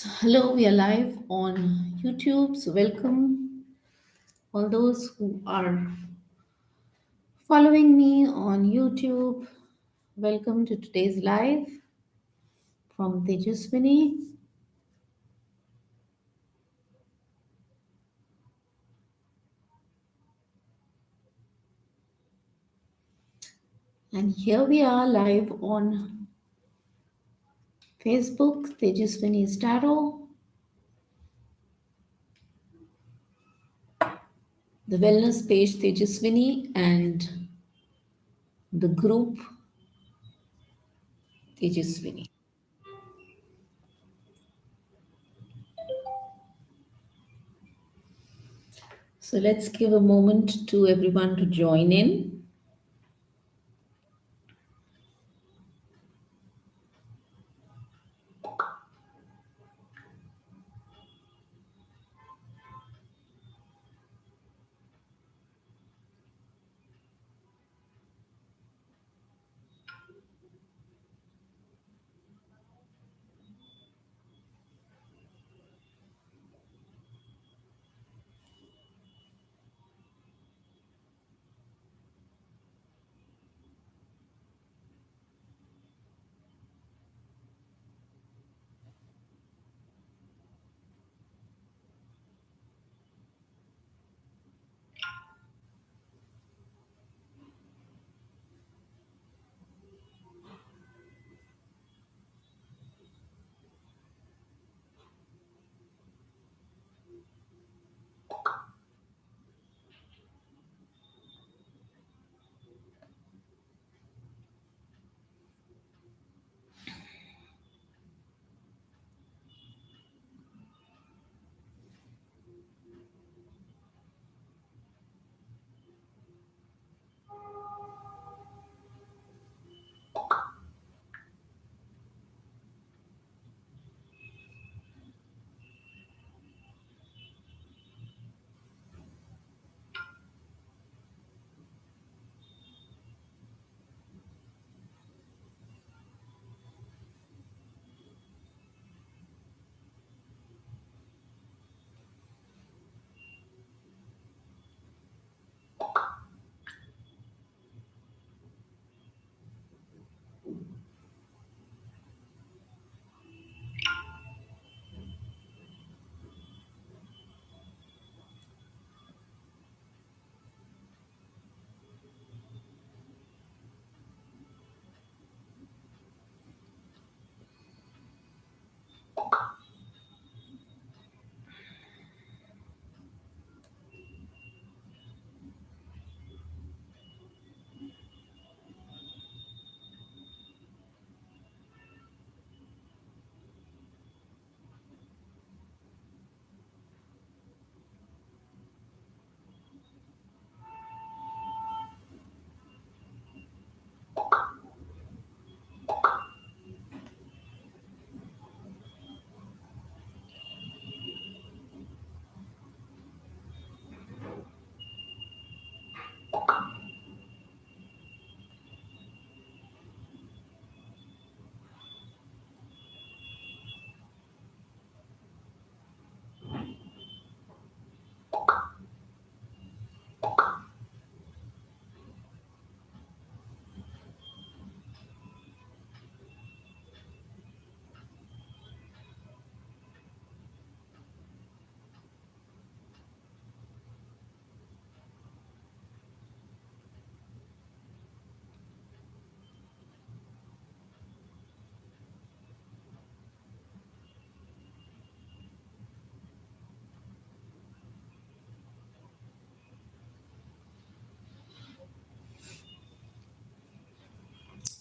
Hello, we are live on YouTube. So, welcome all those who are following me on YouTube. Welcome to today's live from Tejaswini. And here we are live on Facebook, Tejaswini Tarot, the wellness page Tejaswini, and the group Tejaswini. So, let's give a moment to everyone to join in.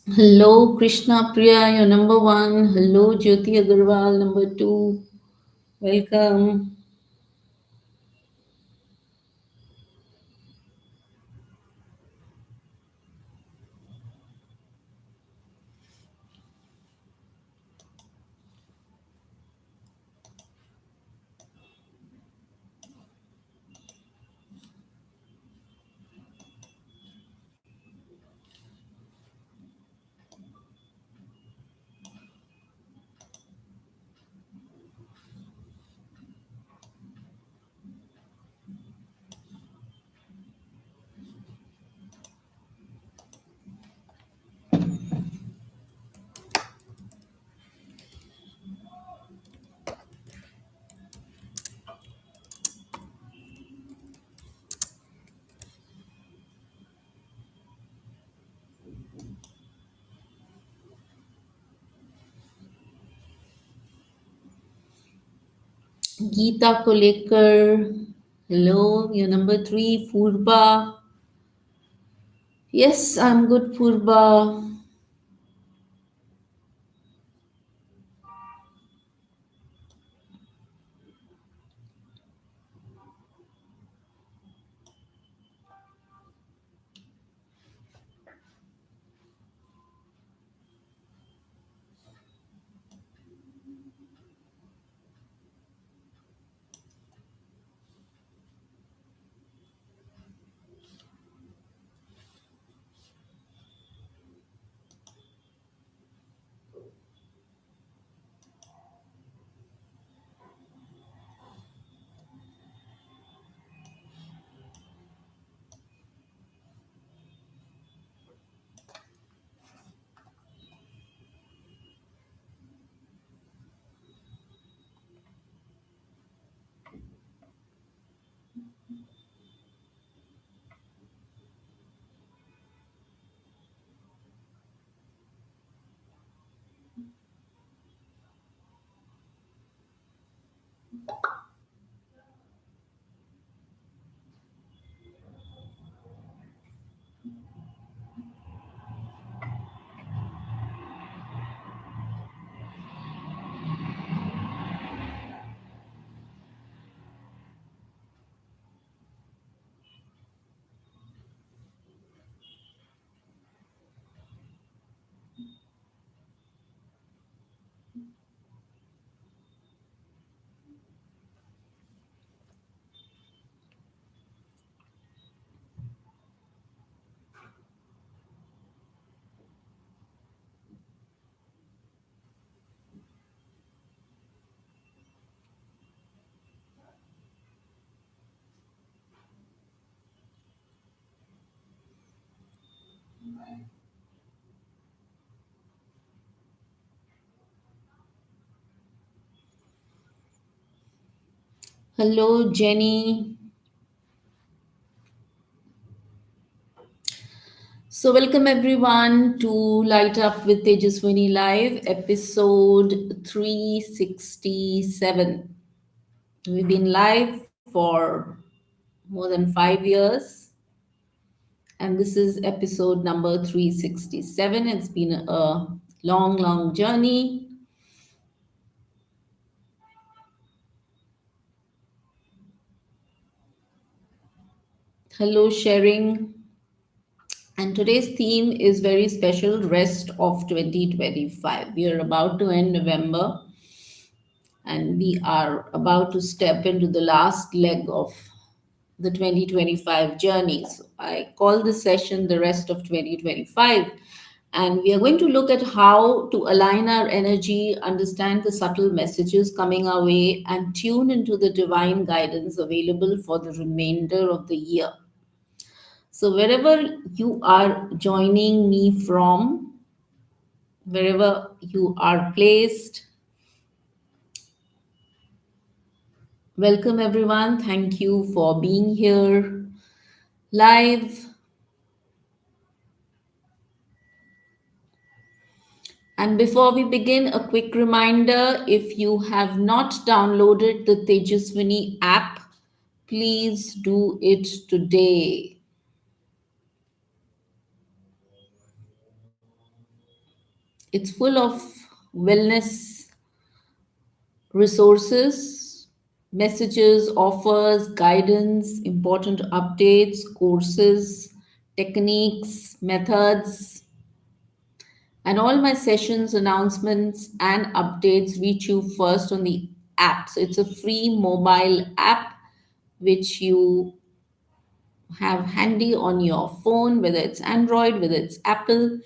Hello, Krishna Priya, you're number one. Hello, Jyoti Agarwal, number two. Welcome. Gita को लेकर hello your number 3 Purba. Yes, I'm good, Purba. Hello, Jenny. So, welcome everyone to Light Up with Tejaswini Live, episode 367. We've been live for more than 5 years, and this is episode number 367. It's been a long, long journey. Hello, sharing. And today's theme is very special, rest of 2025. We are about to end November and we are about to step into the last leg of the 2025 journey. So I call this session the rest of 2025. And we are going to look at how to align our energy, understand the subtle messages coming our way, and tune into the divine guidance available for the remainder of the year. So, wherever you are joining me from, wherever you are placed, welcome everyone. Thank you for being here live. And before we begin, a quick reminder, if you have not downloaded the Tejaswini app, please do it today. It's full of wellness resources, messages, offers, guidance, important updates, courses, techniques, methods, and all my sessions, announcements, and updates reach you first on the app. So it's a free mobile app which you have handy on your phone, whether it's Android, whether it's Apple.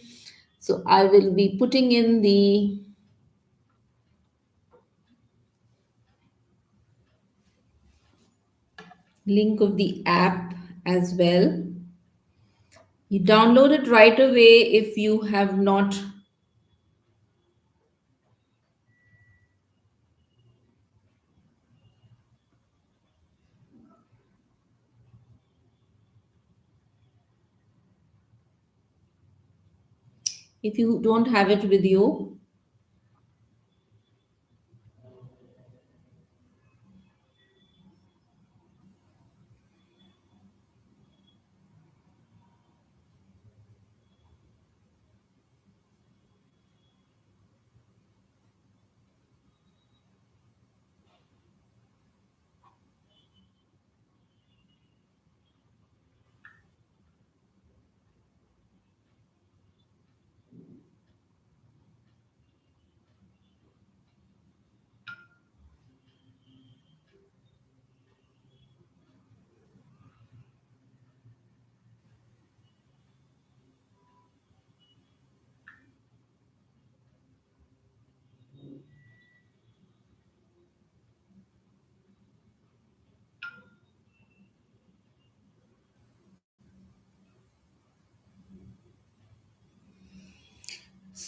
So I will be putting in the link of the app as well. You download it right away if you don't have it with you.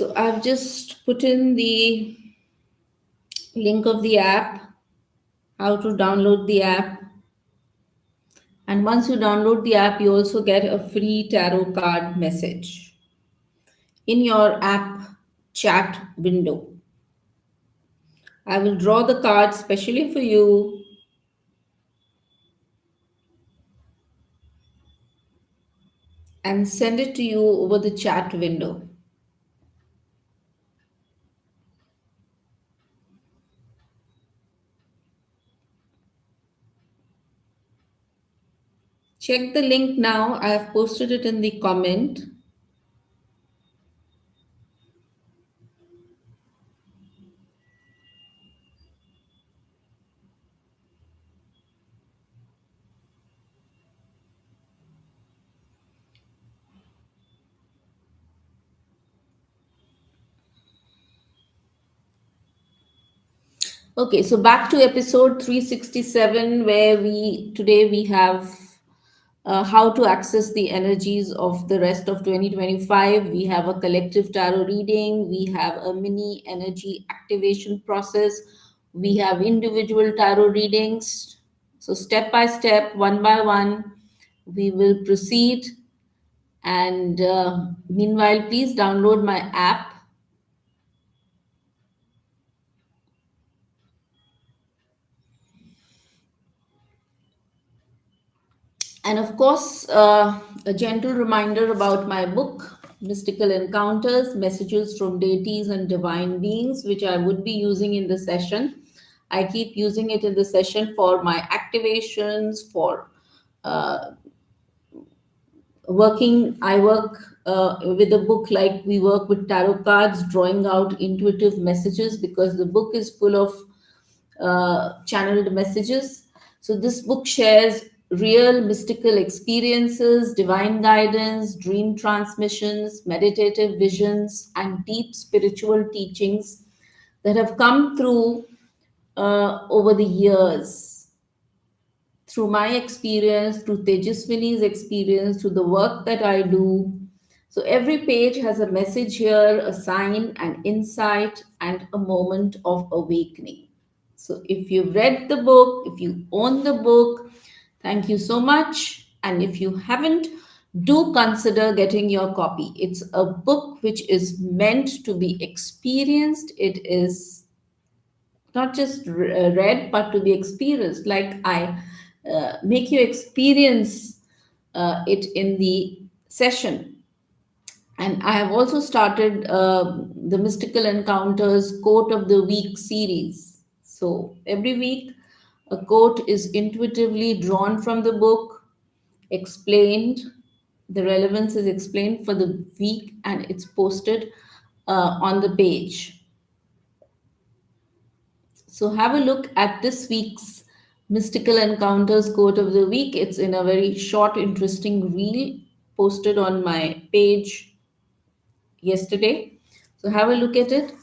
So I've just put in the link of the app, how to download the app. And once you download the app, you also get a free tarot card message in your app chat window. I will draw the card specially for you and send it to you over the chat window. Check the link now. I have posted it in the comment. Okay, so back to episode 367, where we have how to access the energies of the rest of 2025. We have a collective tarot reading, we have a mini energy activation process, we have individual tarot readings. So, step by step, one by one, we will proceed. And meanwhile, please download my app. And of course, a gentle reminder about my book, Mystical Encounters Messages from Deities and Divine Beings, which I would be using in the session. I keep using it in the session for my activations, for uh, working. I work with a book like we work with tarot cards, drawing out intuitive messages, because the book is full of channeled messages. So, this book shares real mystical experiences, divine guidance, dream transmissions, meditative visions, and deep spiritual teachings that have come through over the years, through my experience, through Tejaswini's experience, through the work that I do. So every page has a message here, a sign, an insight, and a moment of awakening. So if you've read the book, if you own the book, thank you so much. And if you haven't, do consider getting your copy. It's a book which is meant to be experienced. It is not just read, but to be experienced. Like I make you experience it in the session. And I have also started the Mystical Encounters Quote of the Week series. So every week, a quote is intuitively drawn from the book, explained. The relevance is explained for the week, and it's posted on the page. So have a look at this week's Mystical Encounters quote of the week. It's in a very short, interesting reel posted on my page yesterday. So have a look at it.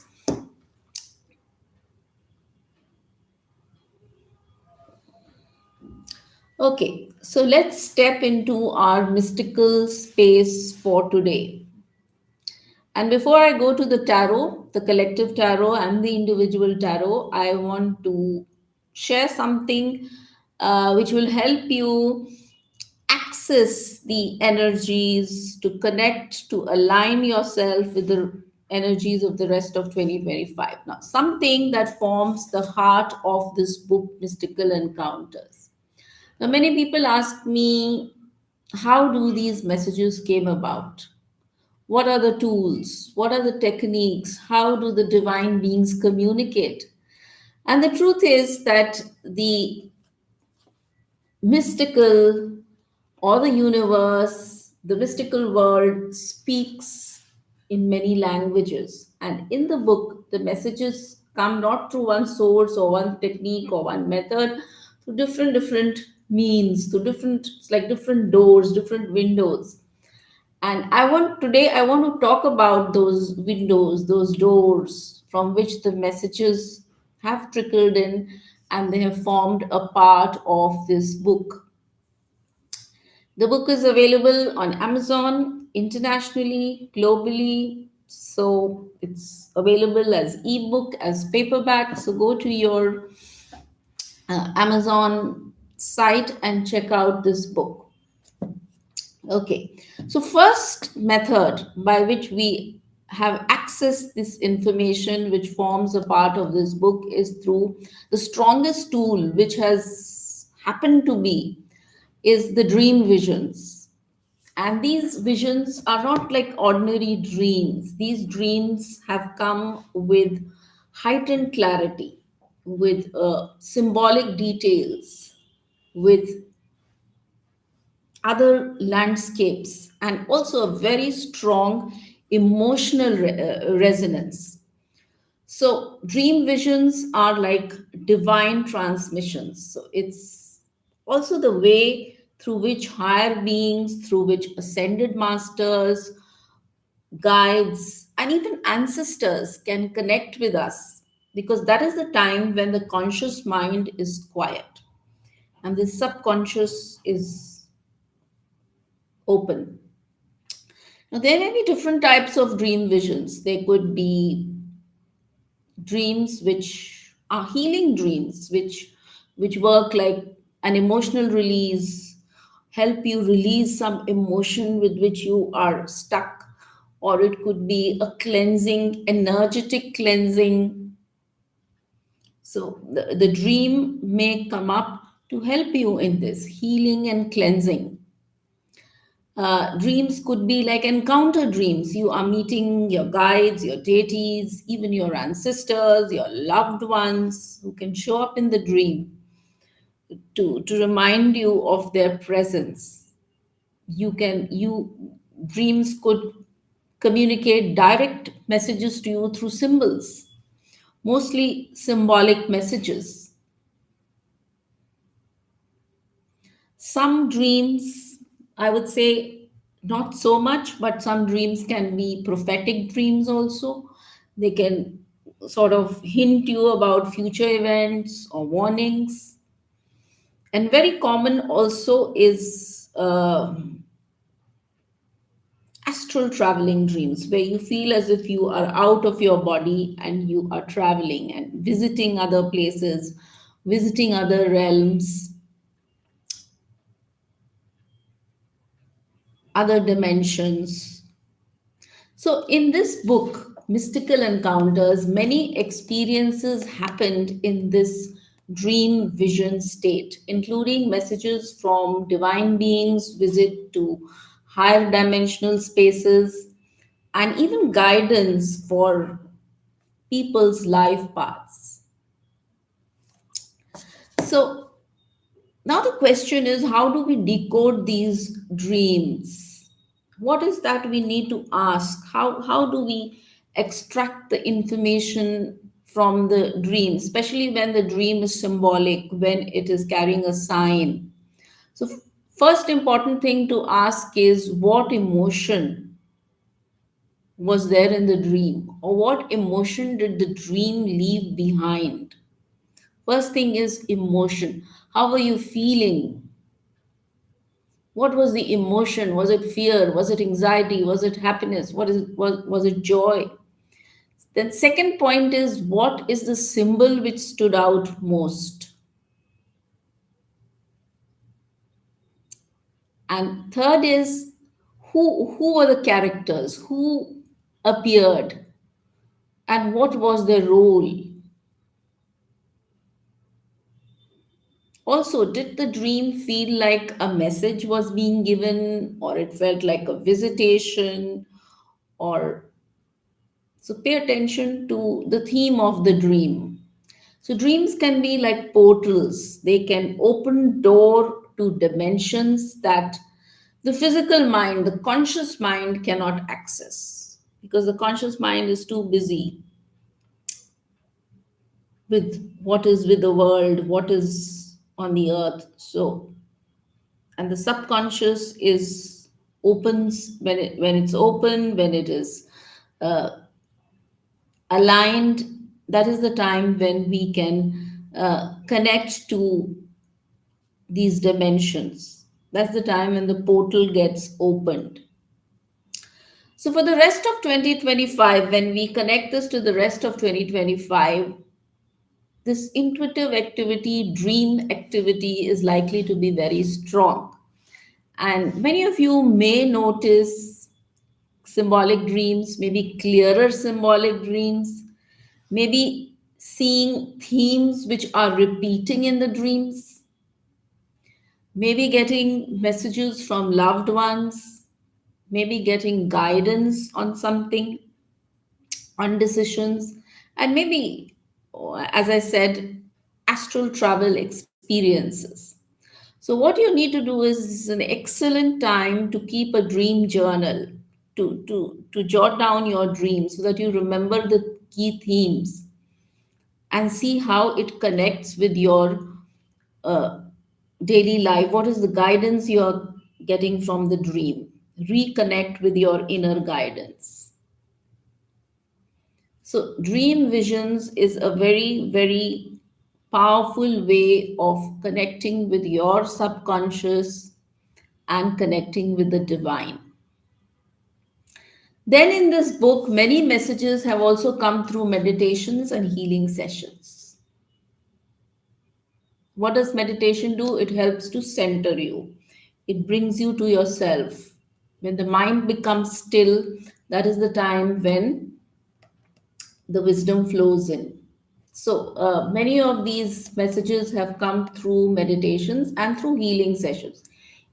Okay, so let's step into our mystical space for today. And before I go to the tarot, the collective tarot and the individual tarot, I want to share something which will help you access the energies, to connect, to align yourself with the energies of the rest of 2025. Now, something that forms the heart of this book, Mystical Encounters. Now, many people ask me, how do these messages came about? What are the tools? What are the techniques? How do the divine beings communicate? And the truth is that the mystical or the universe, the mystical world speaks in many languages. And in the book, the messages come not through one source or one technique or one method, through different means, through different, it's like different doors, different windows. And I want to talk about those windows, those doors from which the messages have trickled in, and they have formed a part of this book. The book is available on Amazon internationally, globally. So it's available as ebook, as paperback. So go to your Amazon site and check out this book. Okay, so first method by which we have accessed this information, which forms a part of this book, is through the strongest tool which has happened to be is the dream visions. And these visions are not like ordinary dreams. These dreams have come with heightened clarity, with symbolic details, with other landscapes, and also a very strong emotional resonance. So, dream visions are like divine transmissions. So, it's also the way through which higher beings, through which ascended masters, guides, and even ancestors can connect with us, because that is the time when the conscious mind is quiet and the subconscious is open. Now, there may be different types of dream visions. There could be dreams which are healing dreams, which work like an emotional release, help you release some emotion with which you are stuck, or it could be a cleansing, energetic cleansing. So the dream may come up to help you in this healing and cleansing. Dreams could be like encounter dreams. You are meeting your guides, your deities, even your ancestors, your loved ones who can show up in the dream to remind you of their presence. Dreams could communicate direct messages to you through symbols, mostly symbolic messages. Some dreams, I would say, not so much, but some dreams can be prophetic dreams also. They can sort of hint you about future events or warnings. And very common also is astral traveling dreams, where you feel as if you are out of your body and you are traveling and visiting other places, visiting other realms, other dimensions. So, in this book, Mystical Encounters, many experiences happened in this dream vision state, including messages from divine beings, visit to higher dimensional spaces, and even guidance for people's life paths. So, now the question is, how do we decode these dreams? What is that we need to ask? How do we extract the information from the dream, especially when the dream is symbolic, when it is carrying a sign? So, first important thing to ask is, what emotion was there in the dream, or what emotion did the dream leave behind? First thing is emotion. How were you feeling? What was the emotion? Was it fear? Was it anxiety? Was it happiness? Was it joy? Then second point is, what is the symbol which stood out most? And third is, who were the characters? Who appeared? And what was their role? Also, did the dream feel like a message was being given, or it felt like a visitation? Or so pay attention to the theme of the dream. So dreams can be like portals. They can open door to dimensions that the physical mind, the conscious mind cannot access, because the conscious mind is too busy with what is with the world, what is on the earth. So, and the subconscious is opens when it's open, when it is uh, aligned. That is the time when we can connect to these dimensions. That's the time when the portal gets opened. So, for the rest of 2025, when we connect this to the rest of 2025, this intuitive activity, dream activity, is likely to be very strong. And many of you may notice symbolic dreams, maybe clearer symbolic dreams, maybe seeing themes which are repeating in the dreams, maybe getting messages from loved ones, maybe getting guidance on something, on decisions, and maybe, as I said, astral travel experiences. So, what you need to do is an excellent time to keep a dream journal, to jot down your dreams so that you remember the key themes and see how it connects with your uh, daily life. What is the guidance you're getting from the dream? Reconnect with your inner guidance. So, dream visions is a very, very powerful way of connecting with your subconscious and connecting with the divine. Then, in this book, many messages have also come through meditations and healing sessions. What does meditation do? It helps to center you, it brings you to yourself. When the mind becomes still, that is the time when the wisdom flows in. So, many of these messages have come through meditations and through healing sessions.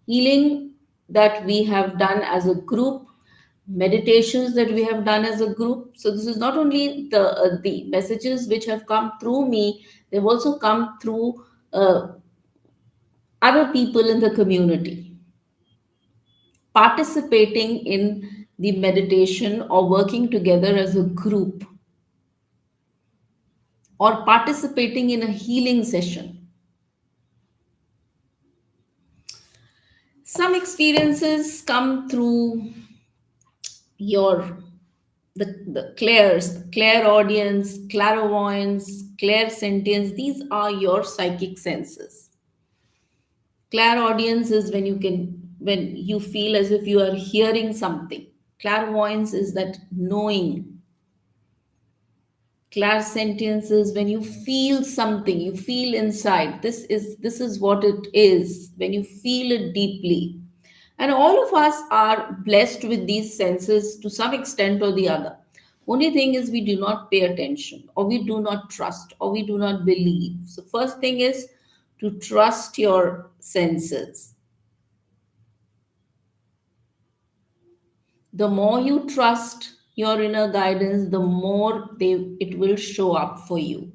Healing that we have done as a group, meditations that we have done as a group. So, this is not only the messages which have come through me, they've also come through other people in the community participating in the meditation or working together as a group or participating in a healing session. Some experiences come through your the clairs, clairaudience, clairvoyance, clairsentience. These are your psychic senses. Clairaudience is when you feel as if you are hearing something. Clairvoyance is that knowing. Clairsentience is when you feel something, you feel inside. This is what it is when you feel it deeply. And all of us are blessed with these senses to some extent or the other. Only thing is we do not pay attention, or we do not trust, or we do not believe. So first thing is to trust your senses. The more you trust your inner guidance, the more it will show up for you.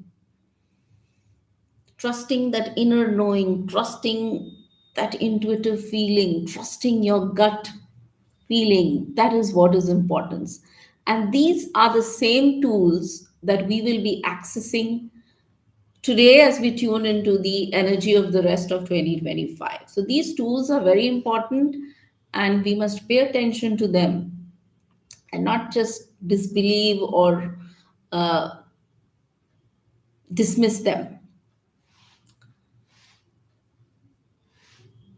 Trusting that inner knowing, trusting that intuitive feeling, trusting your gut feeling, that is what is important. And these are the same tools that we will be accessing today as we tune into the energy of the rest of 2025. So these tools are very important and we must pay attention to them and not just disbelieve or uh, dismiss them.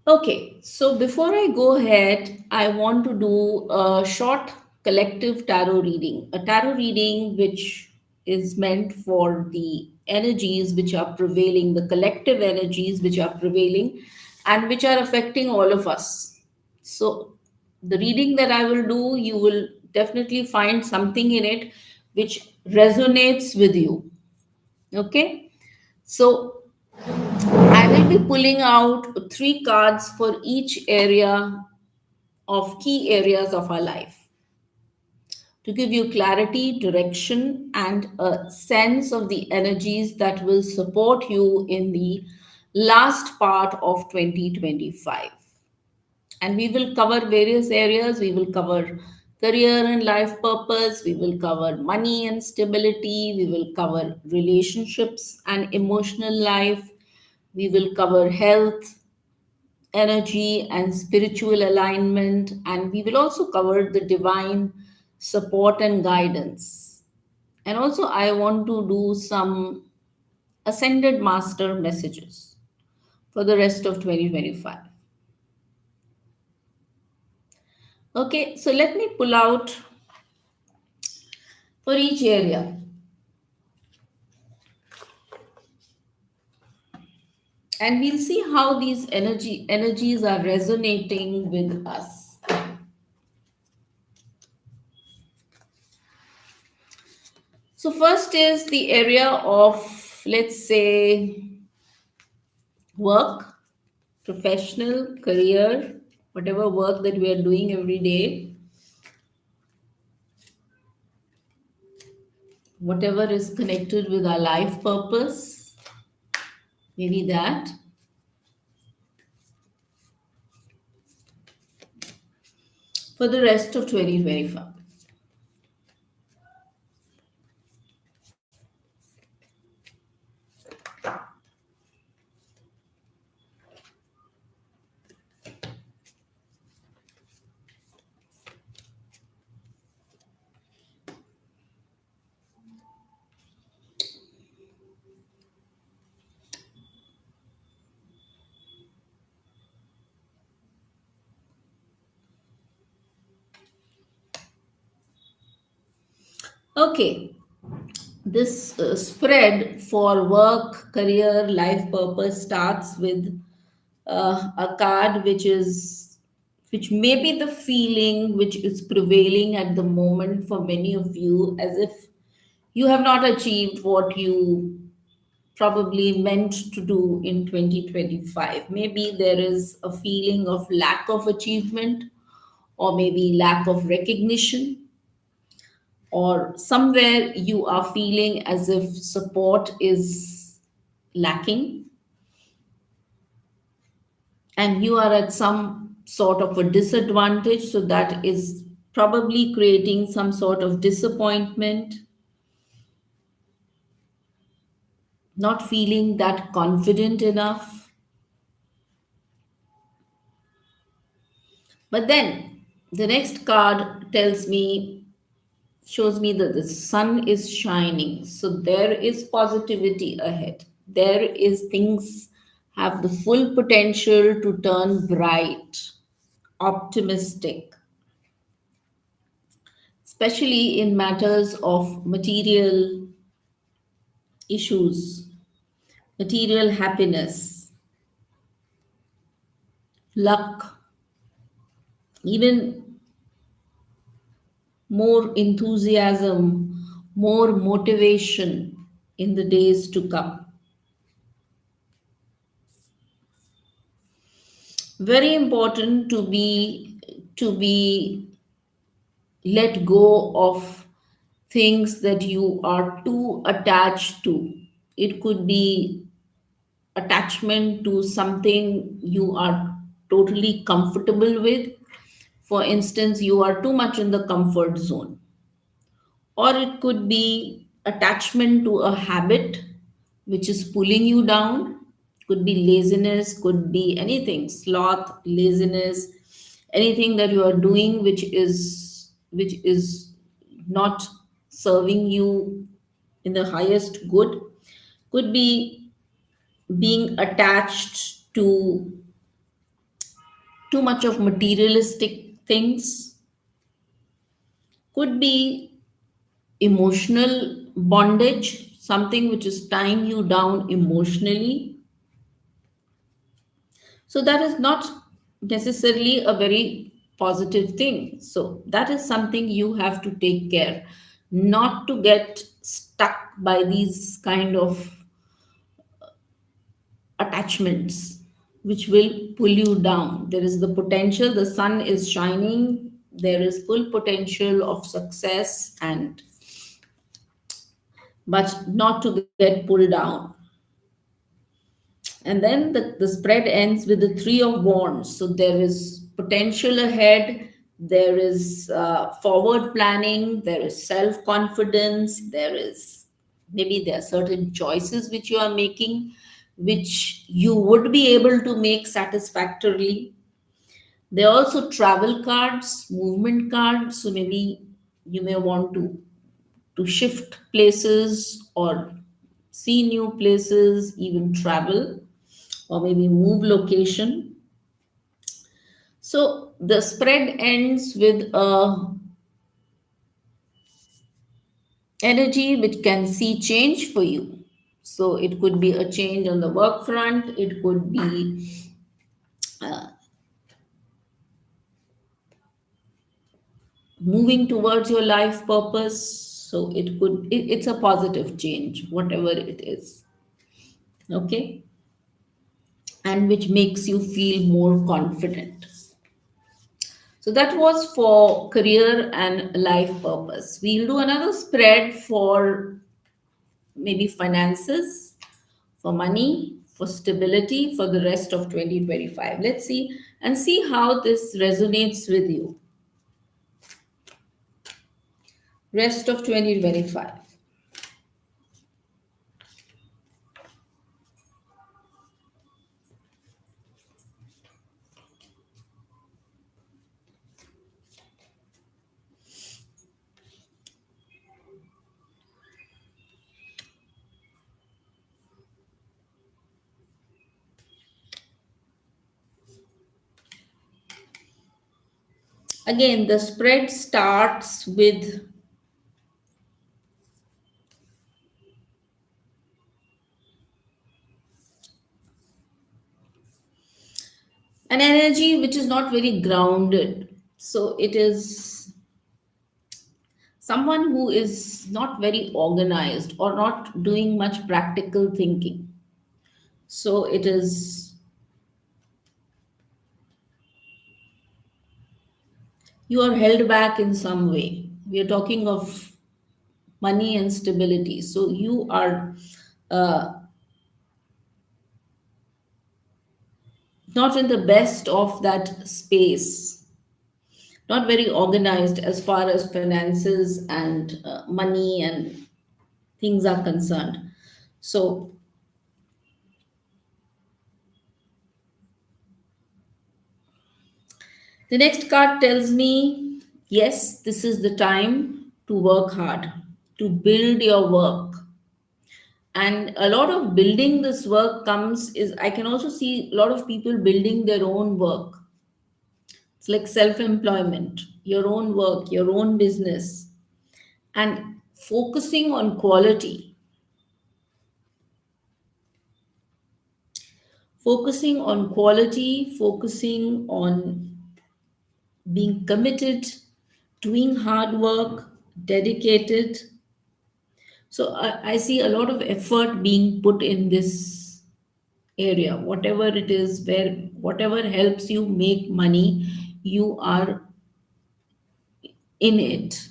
Okay, so before I go ahead, I want to do a short collective tarot reading. A tarot reading which is meant for the energies which are prevailing, the collective energies which are prevailing and which are affecting all of us. So, the reading that I will do, you will definitely find something in it which resonates with you. Okay, so I will be pulling out three cards for each area of key areas of our life to give you clarity, direction, and a sense of the energies that will support you in the last part of 2025. And we will cover various areas. We will cover career and life purpose. We will cover money and stability. We will cover relationships and emotional life. We will cover health, energy, and spiritual alignment. And we will also cover the divine support and guidance. And also, I want to do some ascended master messages for the rest of 2025. Okay, so let me pull out for each area, and we'll see how these energies are resonating with us. So first is the area of, let's say, work, professional, career, whatever work that we are doing every day, whatever is connected with our life purpose, maybe that, for the rest of 2025. Okay, this spread for work, career, life purpose starts with a card which may be the feeling which is prevailing at the moment for many of you, as if you have not achieved what you probably meant to do in 2025. Maybe there is a feeling of lack of achievement, or maybe lack of recognition, or somewhere you are feeling as if support is lacking, and you are at some sort of a disadvantage. So that is probably creating some sort of disappointment, not feeling that confident enough. But then the next card tells me, shows me that the sun is shining. So there is positivity ahead. There is things have the full potential to turn bright, optimistic, especially in matters of material issues, material happiness, luck, even more enthusiasm, more motivation in the days to come. Very important to be let go of things that you are too attached to. It could be attachment to something you are totally comfortable with. For instance, you are too much in the comfort zone, or it could be attachment to a habit which is pulling you down. Could be laziness, could be anything, sloth, laziness, anything that you are doing which is not serving you in the highest good. Could be being attached to too much of materialistic things. Could be emotional bondage, something which is tying you down emotionally. So that is not necessarily a very positive thing. So that is something you have to take care, not to get stuck by these kind of attachments which will pull you down. There is the potential, the sun is shining, there is full potential of success, and but not to get pulled down. And then the spread ends with the three of wands. So there is potential ahead, there is forward planning, there is self confidence, there is, maybe there are certain choices which you are making which you would be able to make satisfactorily. There are also travel cards, movement cards. So maybe you may want to shift places, or see new places, even travel, or maybe move location. So The spread ends with a energy which can see change for you. So it could be a change on the work front, it could be uh, moving towards your life purpose. So it's a positive change, whatever it is. Okay. And which makes you feel more confident. So that was for career and life purpose. We'll do another spread for maybe finances, for money, for stability for the rest of 2025. Let's see and see how this resonates with you. Rest of 2025. Again, the spread starts with an energy which is not very grounded. So it is someone who is not very organized or not doing much practical thinking. So it is, you are held back in some way. We are talking of money and stability. So you are uh, not in the best of that space, not very organized as far as finances and money and things are concerned. So the next card tells me, yes, this is the time to work hard, to build your work. And a lot of building this work comes is, I can also see a lot of people building their own work. It's like self-employment, your own work, your own business, and focusing on quality, focusing on being committed, doing hard work, dedicated. So I see a lot of effort being put in this area, whatever it is, where whatever helps you make money, you are in it.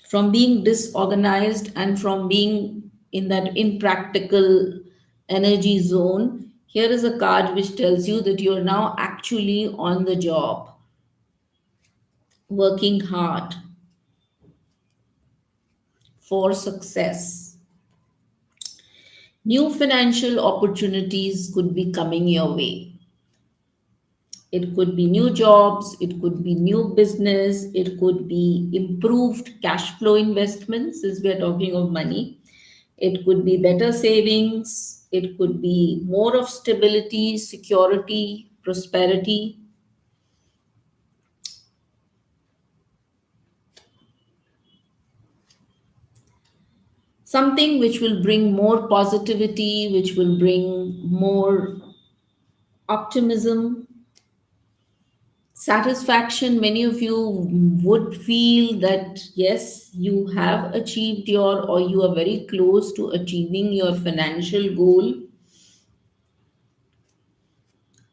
From being disorganized and from being in that impractical energy zone, here is a card which tells you that you are now actually on the job, working hard for success. New financial opportunities could be coming your way. It could be new jobs, it could be new business, it could be improved cash flow investments, since we are talking of money. It could be better savings, it could be more of stability, security, prosperity. Something which will bring more positivity, which will bring more optimism, satisfaction. Many of you would feel that yes, you have achieved your, or you are very close to achieving your financial goal,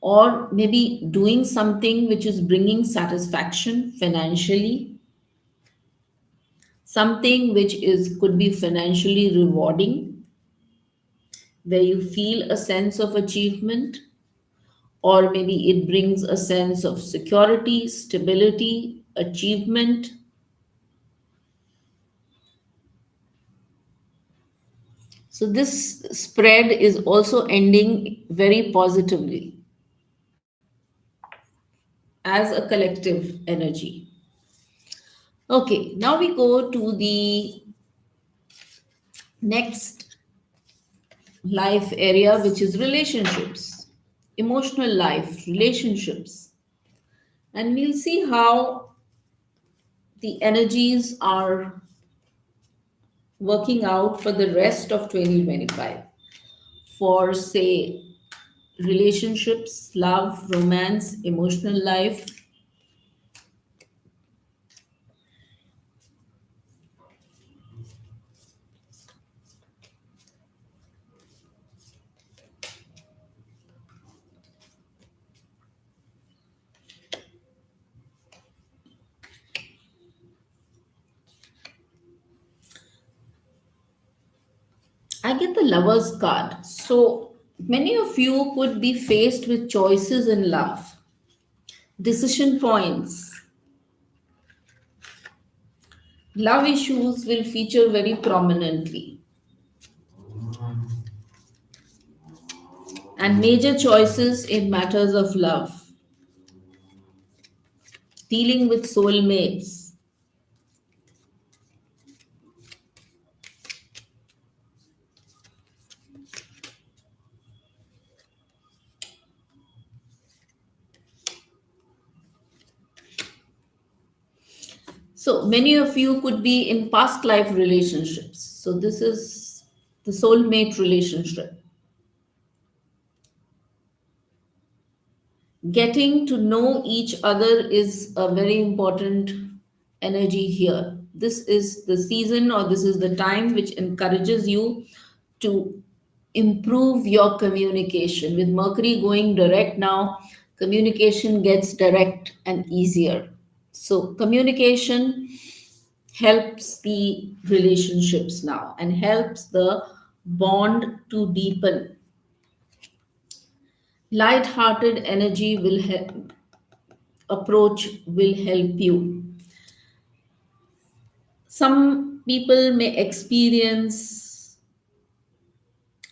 or maybe doing something which is bringing satisfaction financially, something which is could be financially rewarding, where you feel a sense of achievement, or maybe it brings a sense of security, stability, achievement. So this spread is also ending very positively as a collective energy. Okay, now we go to the next life area, which is relationships, emotional life, relationships. And we'll see how the energies are working out for the rest of 2025 for, say, relationships, love, romance, emotional life. I get the lover's card. So many of you could be faced with choices in love, decision points. Love issues will feature very prominently, and major choices in matters of love, dealing with soulmates. So many of you could be in past life relationships. So this is the soulmate relationship. Getting to know each other is a very important energy here. This is the season, or this is the time which encourages you to improve your communication. With Mercury going direct now, communication gets direct and easier. So communication helps the relationships now and helps the bond to deepen. Light-hearted energy will help, approach will help you. Some people may experience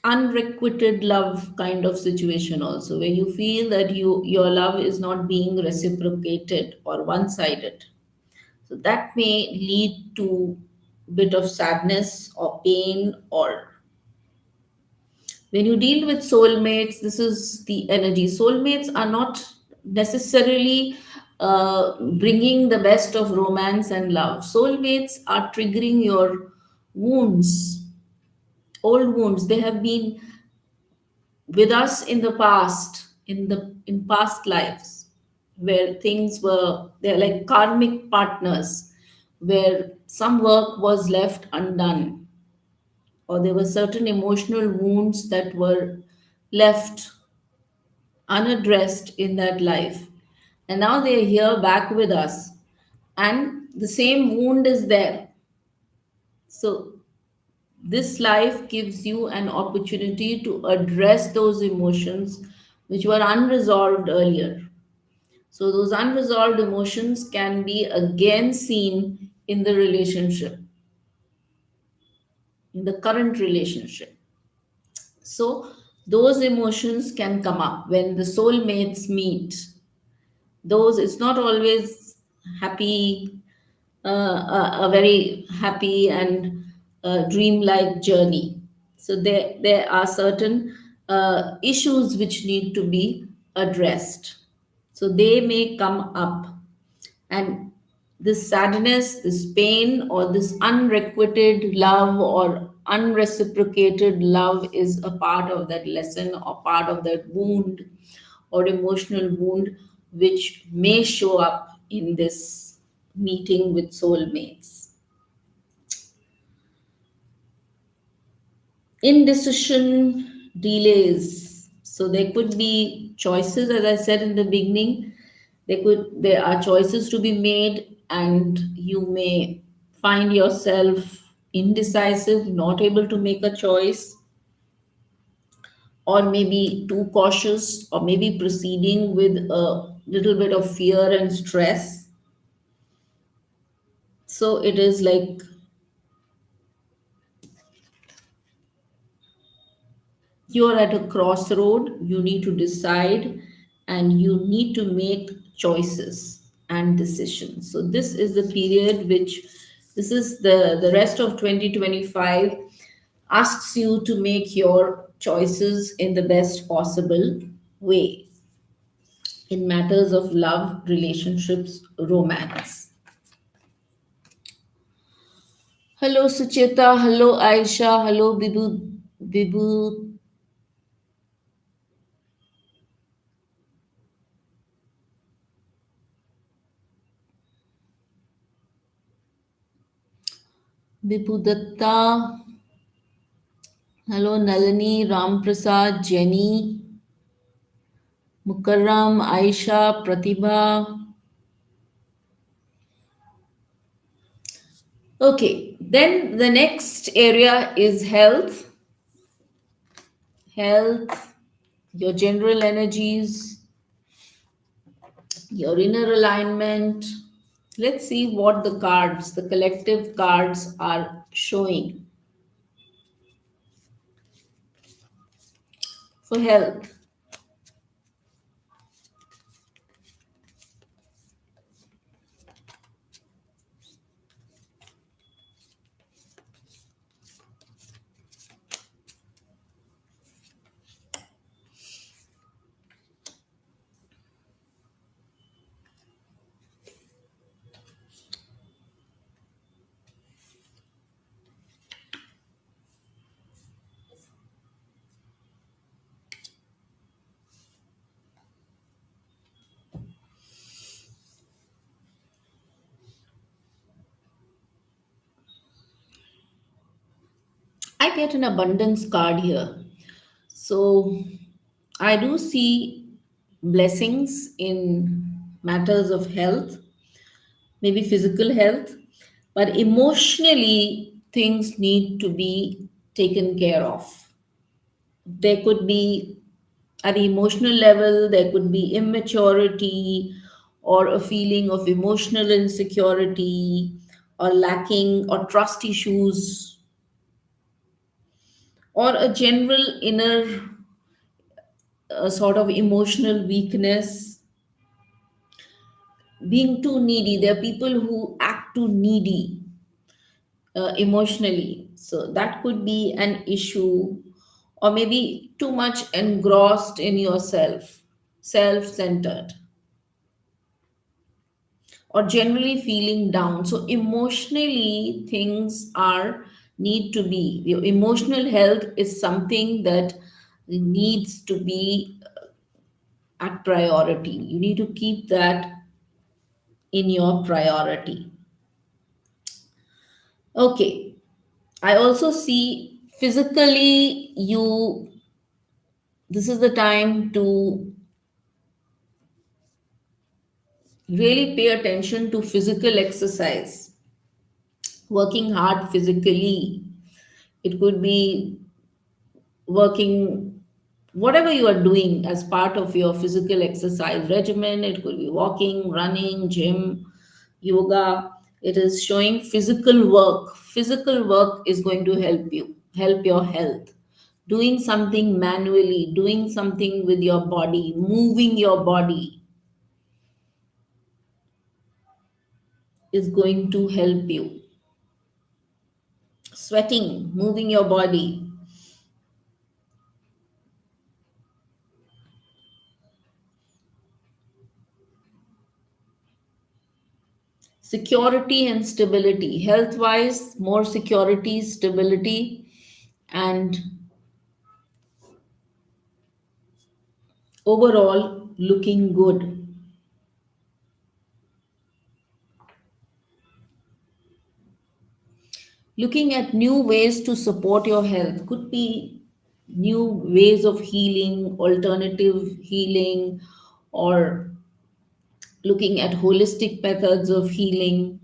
unrequited love kind of situation also, where you feel that your love is not being reciprocated or one-sided. So that may lead to bit of sadness or pain. Or when you deal with soulmates, this is the energy. Soulmates are not necessarily bringing the best of romance and love. Soulmates are triggering your wounds, old wounds. They have been with us in the past, in past lives, where things were, they're like karmic partners, where some work was left undone, or there were certain emotional wounds that were left unaddressed in that life, and now they're here back with us, and the same wound is there. So this life gives you an opportunity to address those emotions which were unresolved earlier. So those unresolved emotions can be again seen in the relationship, in the current relationship. So those emotions can come up when the soulmates meet. Those, it's not always happy, a very happy and dreamlike journey. So there are certain issues which need to be addressed. So they may come up, and this sadness, this pain, or this unrequited love or unreciprocated love is a part of that lesson or part of that wound or emotional wound which may show up in this meeting with soulmates. Indecision, delays. So there could be choices, as I said in the beginning. There are choices to be made, and you may find yourself indecisive, not able to make a choice, or maybe too cautious, or maybe proceeding with a little bit of fear and stress. So it is like you're at a crossroad, you need to decide, and you need to make choices and decisions. So this is the period which, this is the rest of 2025 asks you to make your choices in the best possible way. in matters of love, relationships, romance. Hello, Sucheta. Hello, Aisha. Hello, Bibu, Bibu Datta. Hello, Nalini, Ram Prasad, Jenny, Mukarram, Aisha, Pratibha. Okay, then the next area is health, your general energies, your inner alignment. Let's see what the cards, the collective cards, are showing for health. I get an abundance card here. So I do see blessings in matters of health, maybe physical health, but emotionally, things need to be taken care of. There could be, at the emotional level, there could be immaturity or a feeling of emotional insecurity or lacking or trust issues or a general inner sort of emotional weakness, being too needy. There are people who act too needy emotionally. So that could be an issue, or maybe too much engrossed in yourself, self centered, or generally feeling down. So, emotionally, things are need to be, your emotional health is something that needs to be at priority. You need to keep that in your priority. Okay. I also see physically, this is the time to really pay attention to physical exercise, working hard physically. It could be working, whatever you are doing as part of your physical exercise regimen. It could be walking, running, gym, yoga. It is showing physical work. Physical work is going to help your health. Doing something manually, doing something with your body, moving your body is going to help you. Sweating, moving your body. Security and stability. Health wise, more security, stability, and overall looking good. Looking at new ways to support your health, could be new ways of healing, alternative healing, or looking at holistic methods of healing,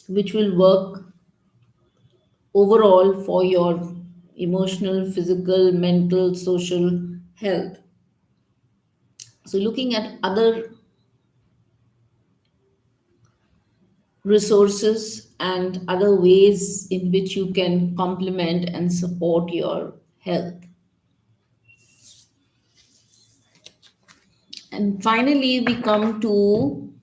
which will work overall for your emotional, physical, mental, social health. So, looking at other resources and other ways in which you can complement and support your health. And finally, we come to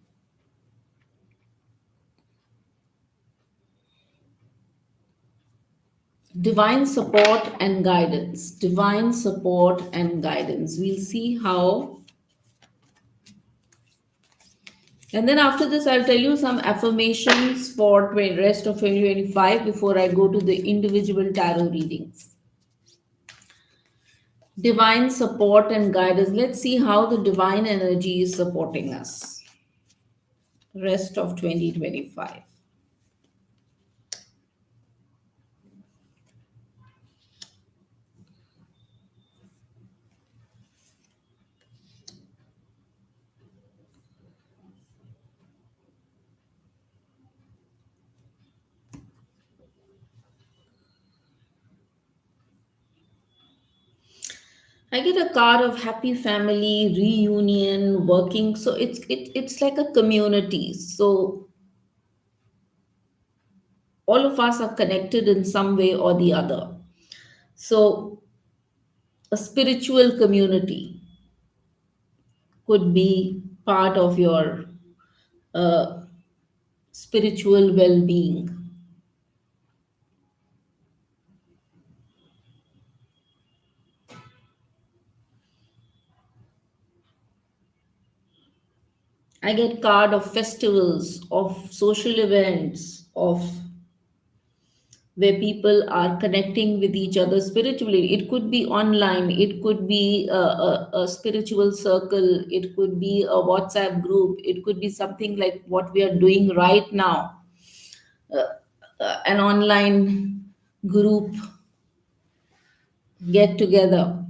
Divine support and guidance. Divine support and guidance. We'll see how. And then after this, I'll tell you some affirmations for rest of 2025 before I go to the individual tarot readings. Divine support and guidance. Let's see how the divine energy is supporting us. Rest of 2025. I get a card of happy family reunion, working. So it's like a community. So all of us are connected in some way or the other. So a spiritual community could be part of your uh, spiritual well-being. I get card of festivals, of social events, of where people are connecting with each other spiritually. It could be online, it could be a spiritual circle, it could be a WhatsApp group, it could be something like what we are doing right now, uh, an online group get together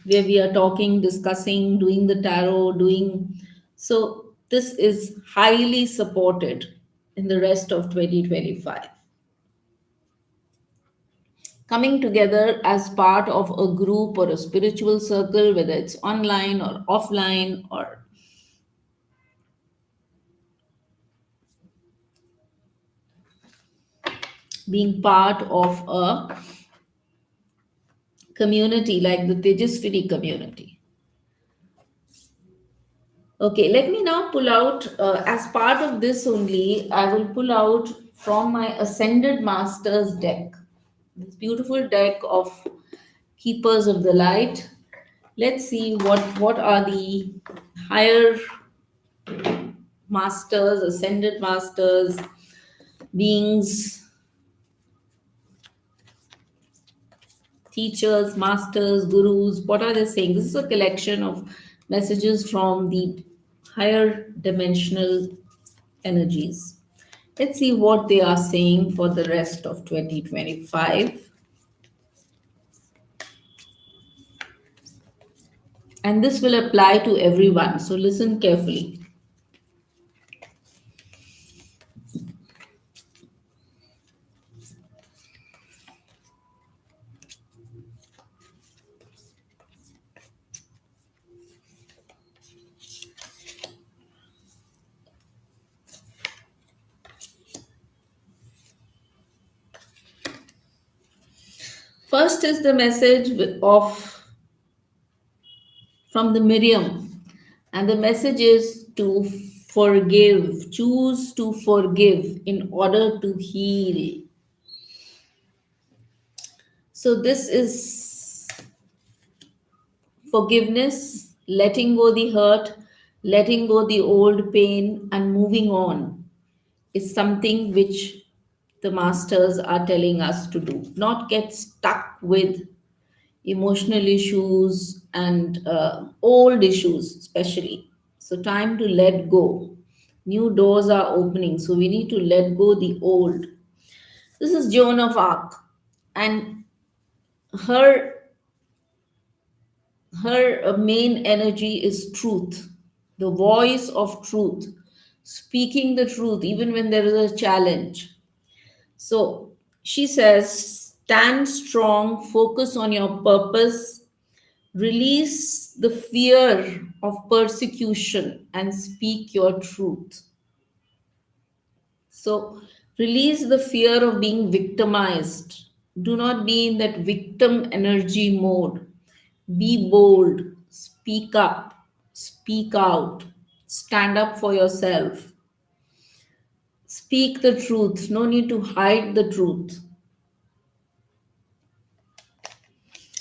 where we are talking, discussing, doing the tarot, doing. So, this is highly supported in the rest of 2025. Coming together as part of a group or a spiritual circle, whether it's online or offline, or being part of a community like the Tejaswini community. Okay, let me now pull out, as part of this only, I will pull out from my Ascended Masters deck. This beautiful deck of Keepers of the Light. Let's see what are the higher masters, ascended masters, beings, teachers, masters, gurus, what are they saying? This is a collection of messages from the higher dimensional energies. Let's see what they are saying for the rest of 2025. And this will apply to everyone. So listen carefully. First is the message of from the Miriam, and the message is to forgive. Choose to forgive in order to heal. So this is forgiveness, letting go the hurt, letting go the old pain, and moving on is something which the masters are telling us to do. Not get stuck with emotional issues and old issues, especially. So, time to let go. New doors are opening, so we need to let go the old. This is Joan of Arc, and her main energy is truth, the voice of truth, speaking the truth even when there is a challenge. So she says, stand strong, focus on your purpose, release the fear of persecution, and speak your truth. So, release the fear of being victimized. Do not be in that victim energy mode. Be bold, speak up, speak out, stand up for yourself, speak the truth. No need to hide the truth.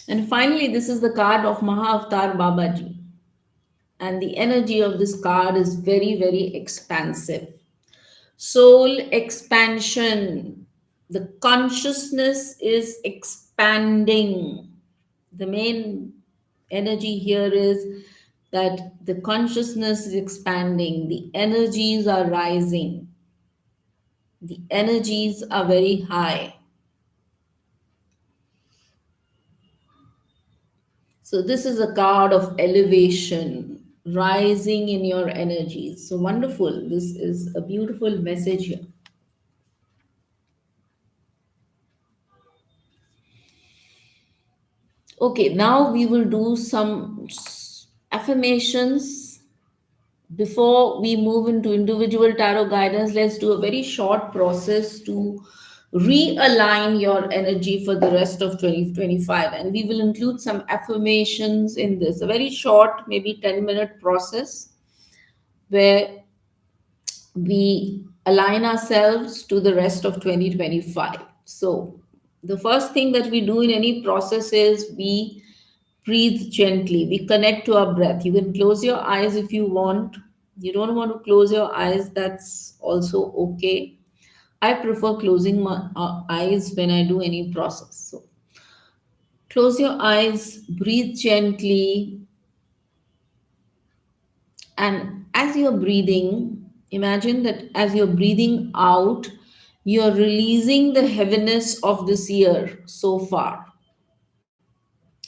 And finally, this is the card of Mahavatar Babaji. And the energy of this card is very, very expansive. Soul expansion. The consciousness is expanding. The main energy here is that the consciousness is expanding, the energies are rising, the energies are very high. So, this is a card of elevation, rising in your energies. So, wonderful. This is a beautiful message here. Okay, now we will do some affirmations. Before we move into individual tarot guidance, let's do a very short process to realign your energy for the rest of 2025. And we will include some affirmations in this, a very short, maybe 10-minute process where we align ourselves to the rest of 2025. So, the first thing that we do in any process is we breathe gently. We connect to our breath. You can close your eyes if you want. You don't want to close your eyes, that's also okay. I prefer closing my eyes when I do any process. So, close your eyes, breathe gently, and as you're breathing, imagine that as you're breathing out, you're releasing the heaviness of this year so far.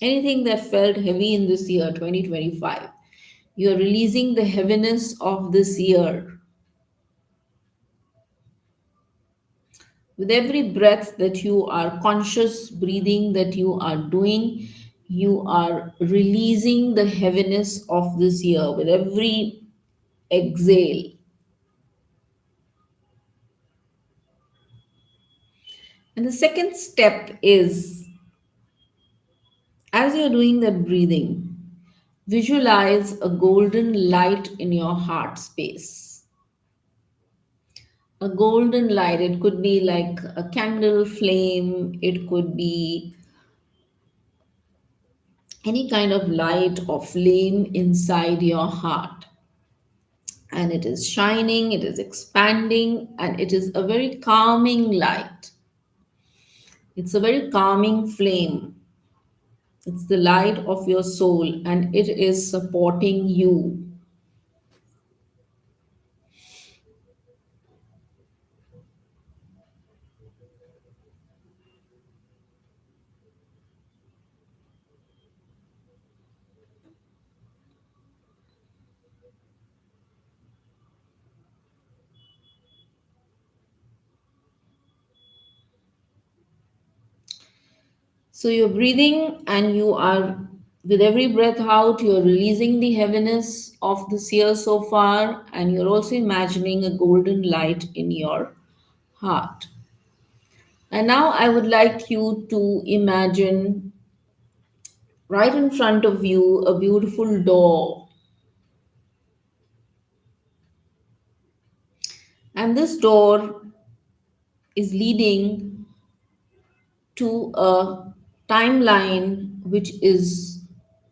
Anything that felt heavy in this year, 2025, you're releasing the heaviness of this year. With every breath that you are conscious breathing that you are doing, you are releasing the heaviness of this year. With every exhale, and the second step is, as you're doing that breathing, visualize a golden light in your heart space. A golden light, it could be like a candle flame, it could be any kind of light or flame inside your heart. And it is shining, it is expanding, and it is a very calming light. It's a very calming flame. It's the light of your soul, and it is supporting you. So you're breathing, and you are, with every breath out, you're releasing the heaviness of this year so far, and you're also imagining a golden light in your heart. And now I would like you to imagine right in front of you a beautiful door. And this door is leading to a timeline which is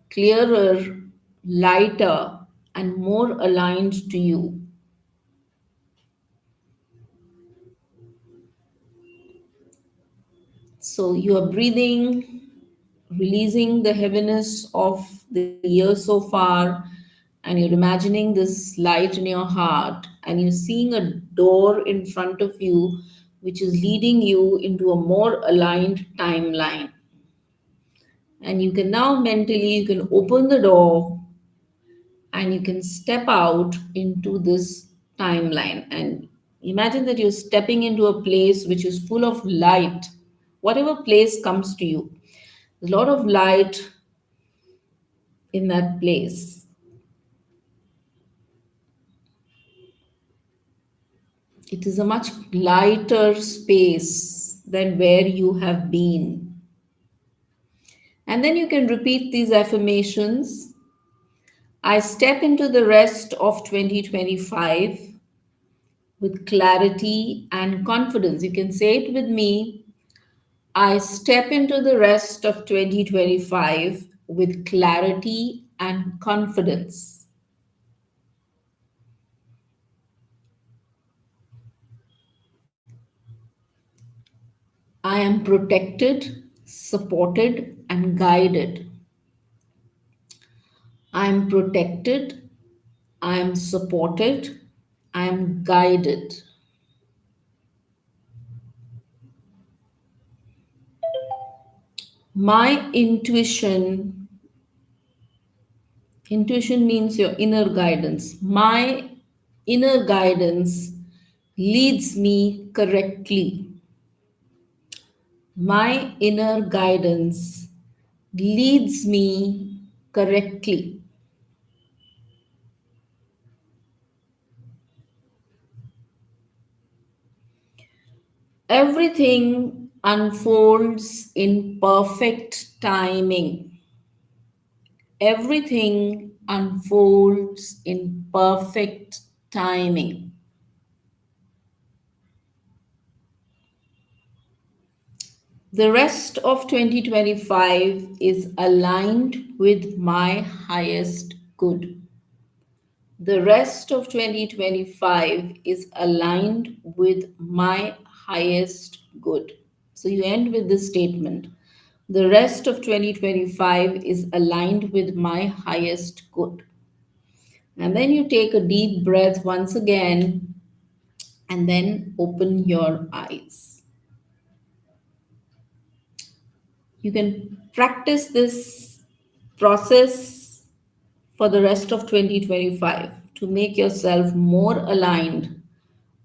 clearer, lighter, and more aligned to you. So you are breathing, releasing the heaviness of the year so far, and you're imagining this light in your heart, and you're seeing a door in front of you which is leading you into a more aligned timeline. And you can now mentally, you can open the door and you can step out into this timeline, and imagine that you're stepping into a place which is full of light. Whatever place comes to you, there's a lot of light in that place. It is a much lighter space than where you have been. And then you can repeat these affirmations. I step into the rest of 2025 with clarity and confidence. You can say it with me. I step into the rest of 2025 with clarity and confidence. I am protected, supported, and guided. I am protected, I am supported, I am guided. My intuition means your inner guidance. My inner guidance leads me correctly. My inner guidance leads me correctly. Everything unfolds in perfect timing. Everything unfolds in perfect timing. The rest of 2025 is aligned with my highest good. The rest of 2025 is aligned with my highest good. So you end with this statement. The rest of 2025 is aligned with my highest good. And then you take a deep breath once again and then open your eyes. You can practice this process for the rest of 2025 to make yourself more aligned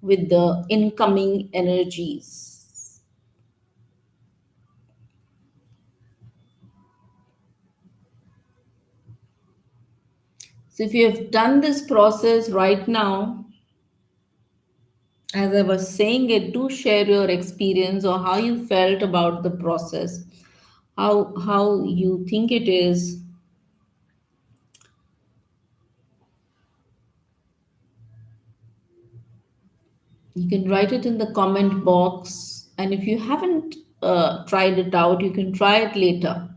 with the incoming energies. So, if you have done this process right now, as I was saying it, do share your experience or how you felt about the process, how you think it is. You can write it in the comment box, and if you haven't tried it out, you can try it later.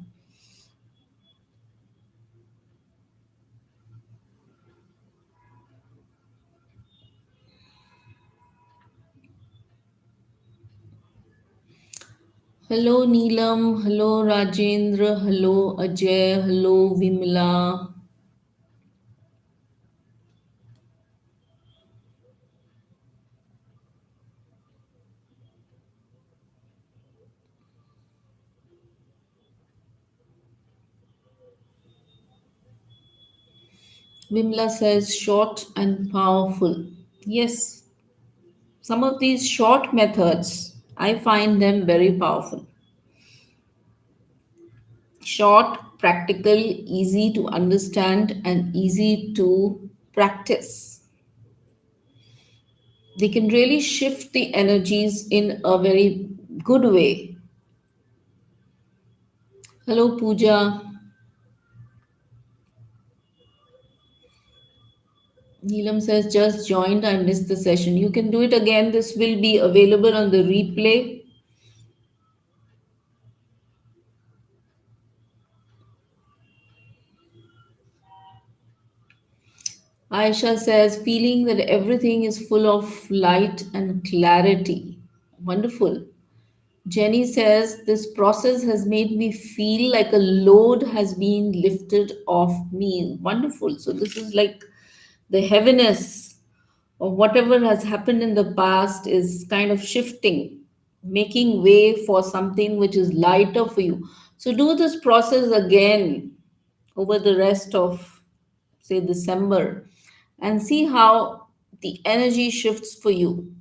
Hello Neelam, hello Rajendra, hello Ajay, hello Vimla. Vimla says short and powerful. Yes, some of these short methods, I find them very powerful. Short, practical, easy to understand, and easy to practice. They can really shift the energies in a very good way. Hello, Pooja. Neelam says, just joined. I missed the session. You can do it again. This will be available on the replay. Aisha says, feeling that everything is full of light and clarity. Wonderful. Jenny says, this process has made me feel like a load has been lifted off me. Wonderful. So, this is like the heaviness of whatever has happened in the past is kind of shifting, making way for something which is lighter for you. So, do this process again over the rest of, say, December and see how the energy shifts for you.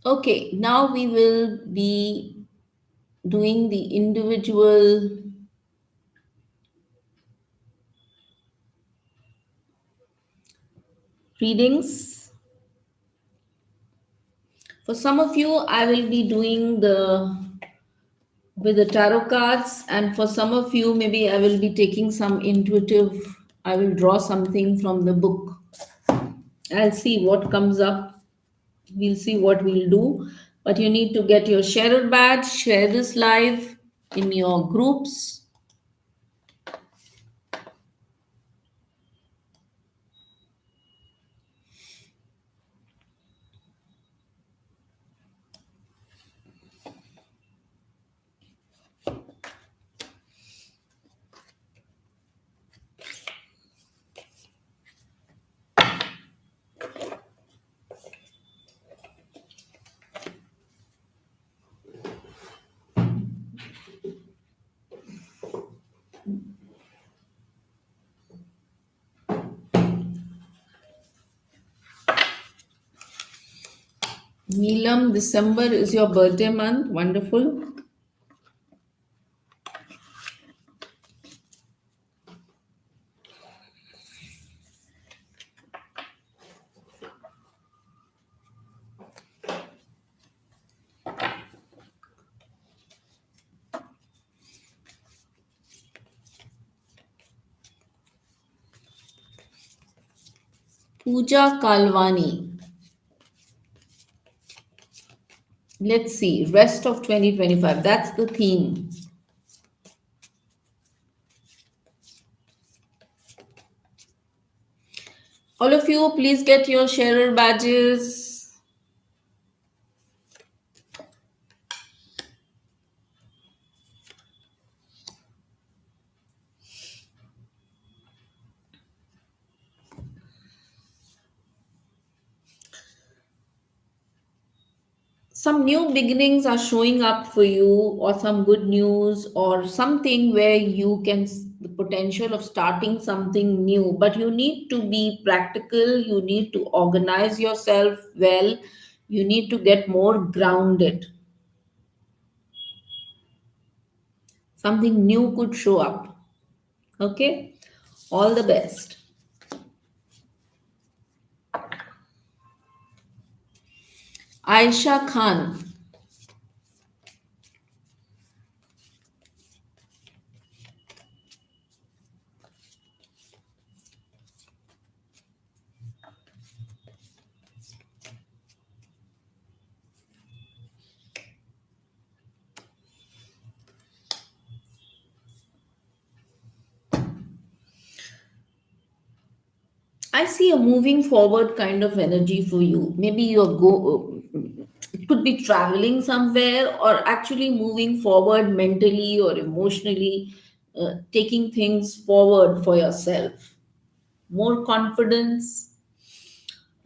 Okay, now we will be doing the individual readings. For some of you, I will be doing the with the tarot cards. And for some of you, maybe I will be taking some intuitive, I will draw something from the book. I'll see what comes up. We'll see what we'll do. But you need to get your sharer badge, share this live in your groups. Neelam, December is your birthday month. Wonderful. Pooja Kalwani. Let's see. Rest of 2025. That's the theme. All of you, please get your sharer badges. Some new beginnings are showing up for you, or some good news, or something where you can the potential of starting something new. But you need to be practical, you need to organize yourself well, you need to get more grounded. Something new could show up. Okay, all the best. Aisha Khan. I see a moving forward kind of energy for you. Maybe it could be traveling somewhere, or actually moving forward mentally or emotionally, taking things forward for yourself. More confidence,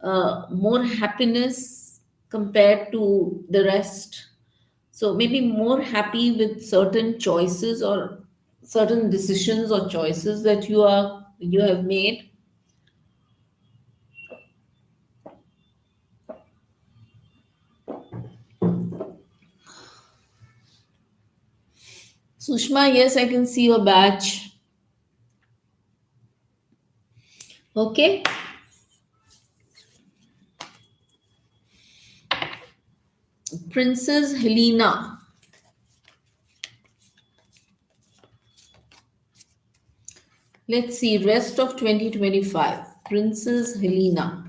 more happiness compared to the rest. So maybe more happy with certain choices or certain decisions or choices that you have made. Sushma, yes, I can see your badge. Okay. Princess Helena. Let's see, rest of 2025. Princess Helena.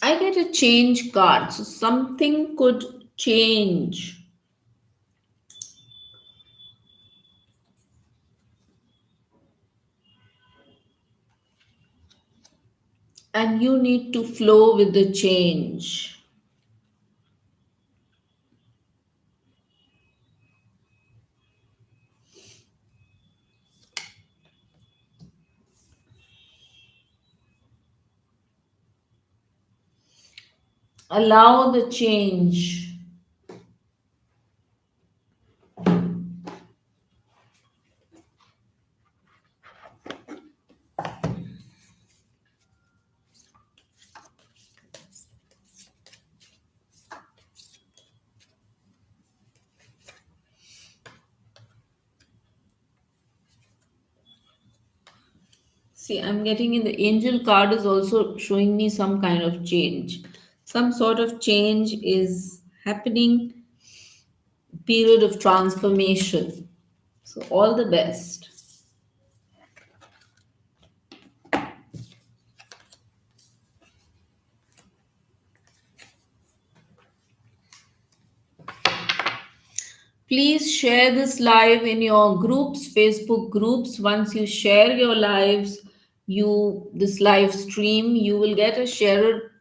I get a change card. So something could change. And you need to flow with the change. Allow the change. See, I'm getting in the angel card is also showing me some kind of change. Some sort of change is happening, period of transformation. So, all the best. Please share this live in your groups, Facebook groups. Once you share your lives, this live stream, you will get a sharer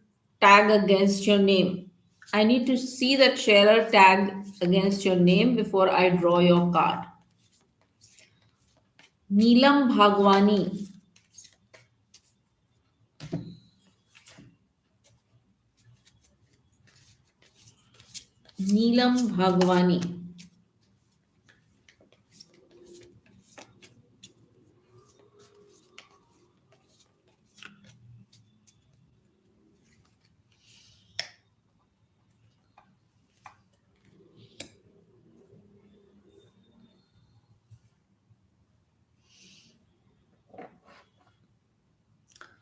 tag against your name. I need to see that sharer tag against your name before I draw your card. Neelam Bhagwani. Neelam Bhagwani.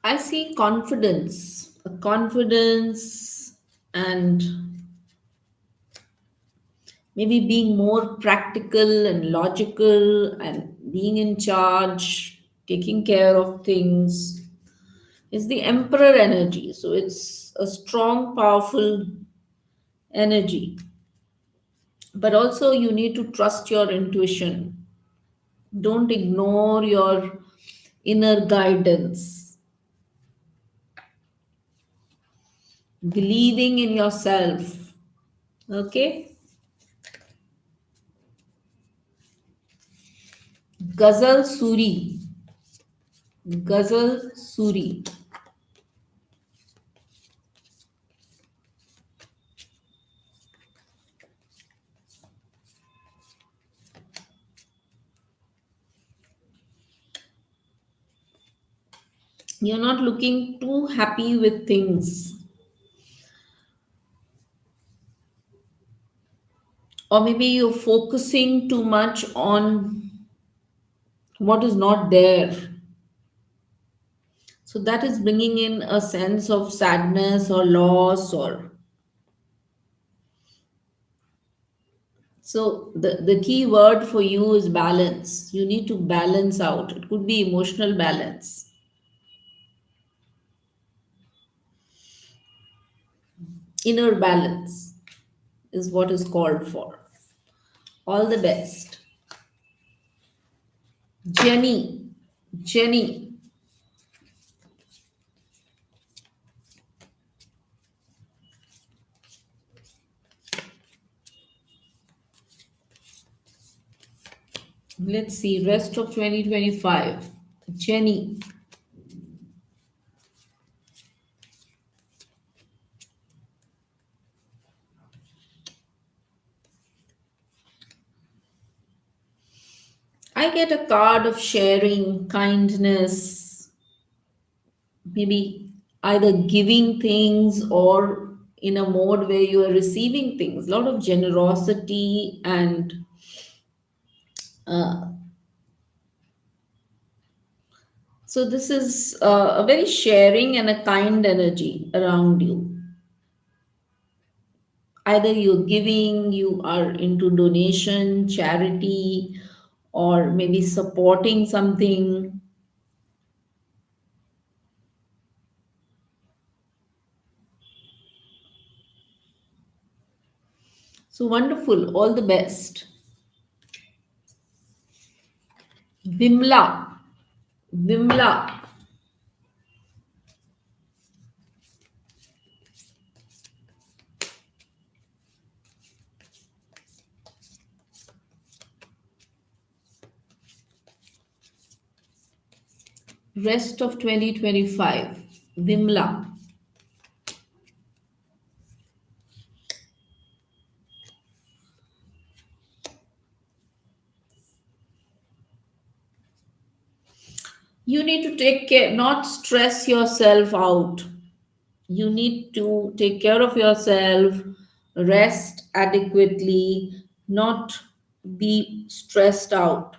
I see confidence, a confidence, and maybe being more practical and logical and being in charge, taking care of things. Is the emperor energy. So it's a strong, powerful energy. But also, you need to trust your intuition. Don't ignore your inner guidance. Believing in yourself. Okay? Ghazal Suri. Ghazal Suri. You're not looking too happy with things. Or maybe you're focusing too much on what is not there. So that is bringing in a sense of sadness or loss or so the key word for you is balance. You need to balance out. It could be emotional balance. Inner balance is what is called for. All the best. Jenny. Jenny. Let's see. Rest of 2025. Jenny. I get a card of sharing, kindness, maybe either giving things or in a mode where you are receiving things. A lot of generosity and uh, so this is a very sharing and a kind energy around you. Either you're giving, you are into donation, charity, or maybe supporting something. So wonderful. All the best. Vimla. Vimla. Rest of 2025. Vimla. You need to take care, not stress yourself out. You need to take care of yourself, rest adequately, not be stressed out.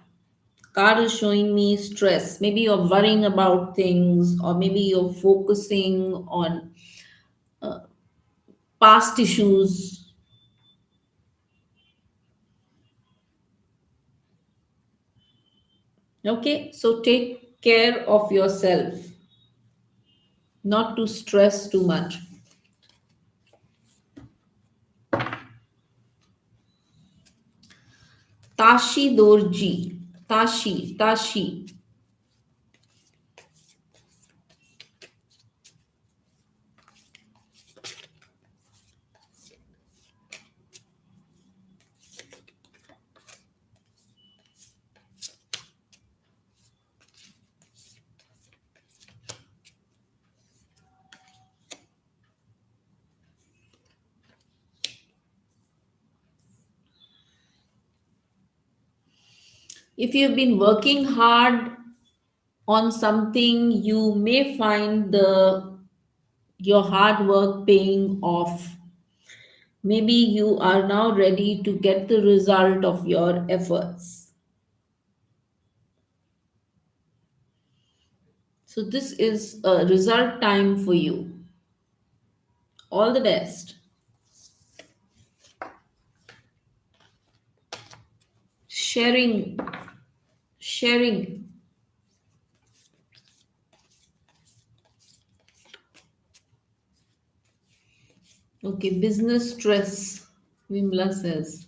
Card is showing me stress. Maybe you're worrying about things, or maybe you're focusing on past issues. Okay, so take care of yourself, not to stress too much. Tashi Dorji. Tashi. If you've been working hard on something, you may find the your hard work paying off. Maybe you are now ready to get the result of your efforts. So this is a result time for you. All the best. Sharing, sharing. Okay, business stress, Vimla says.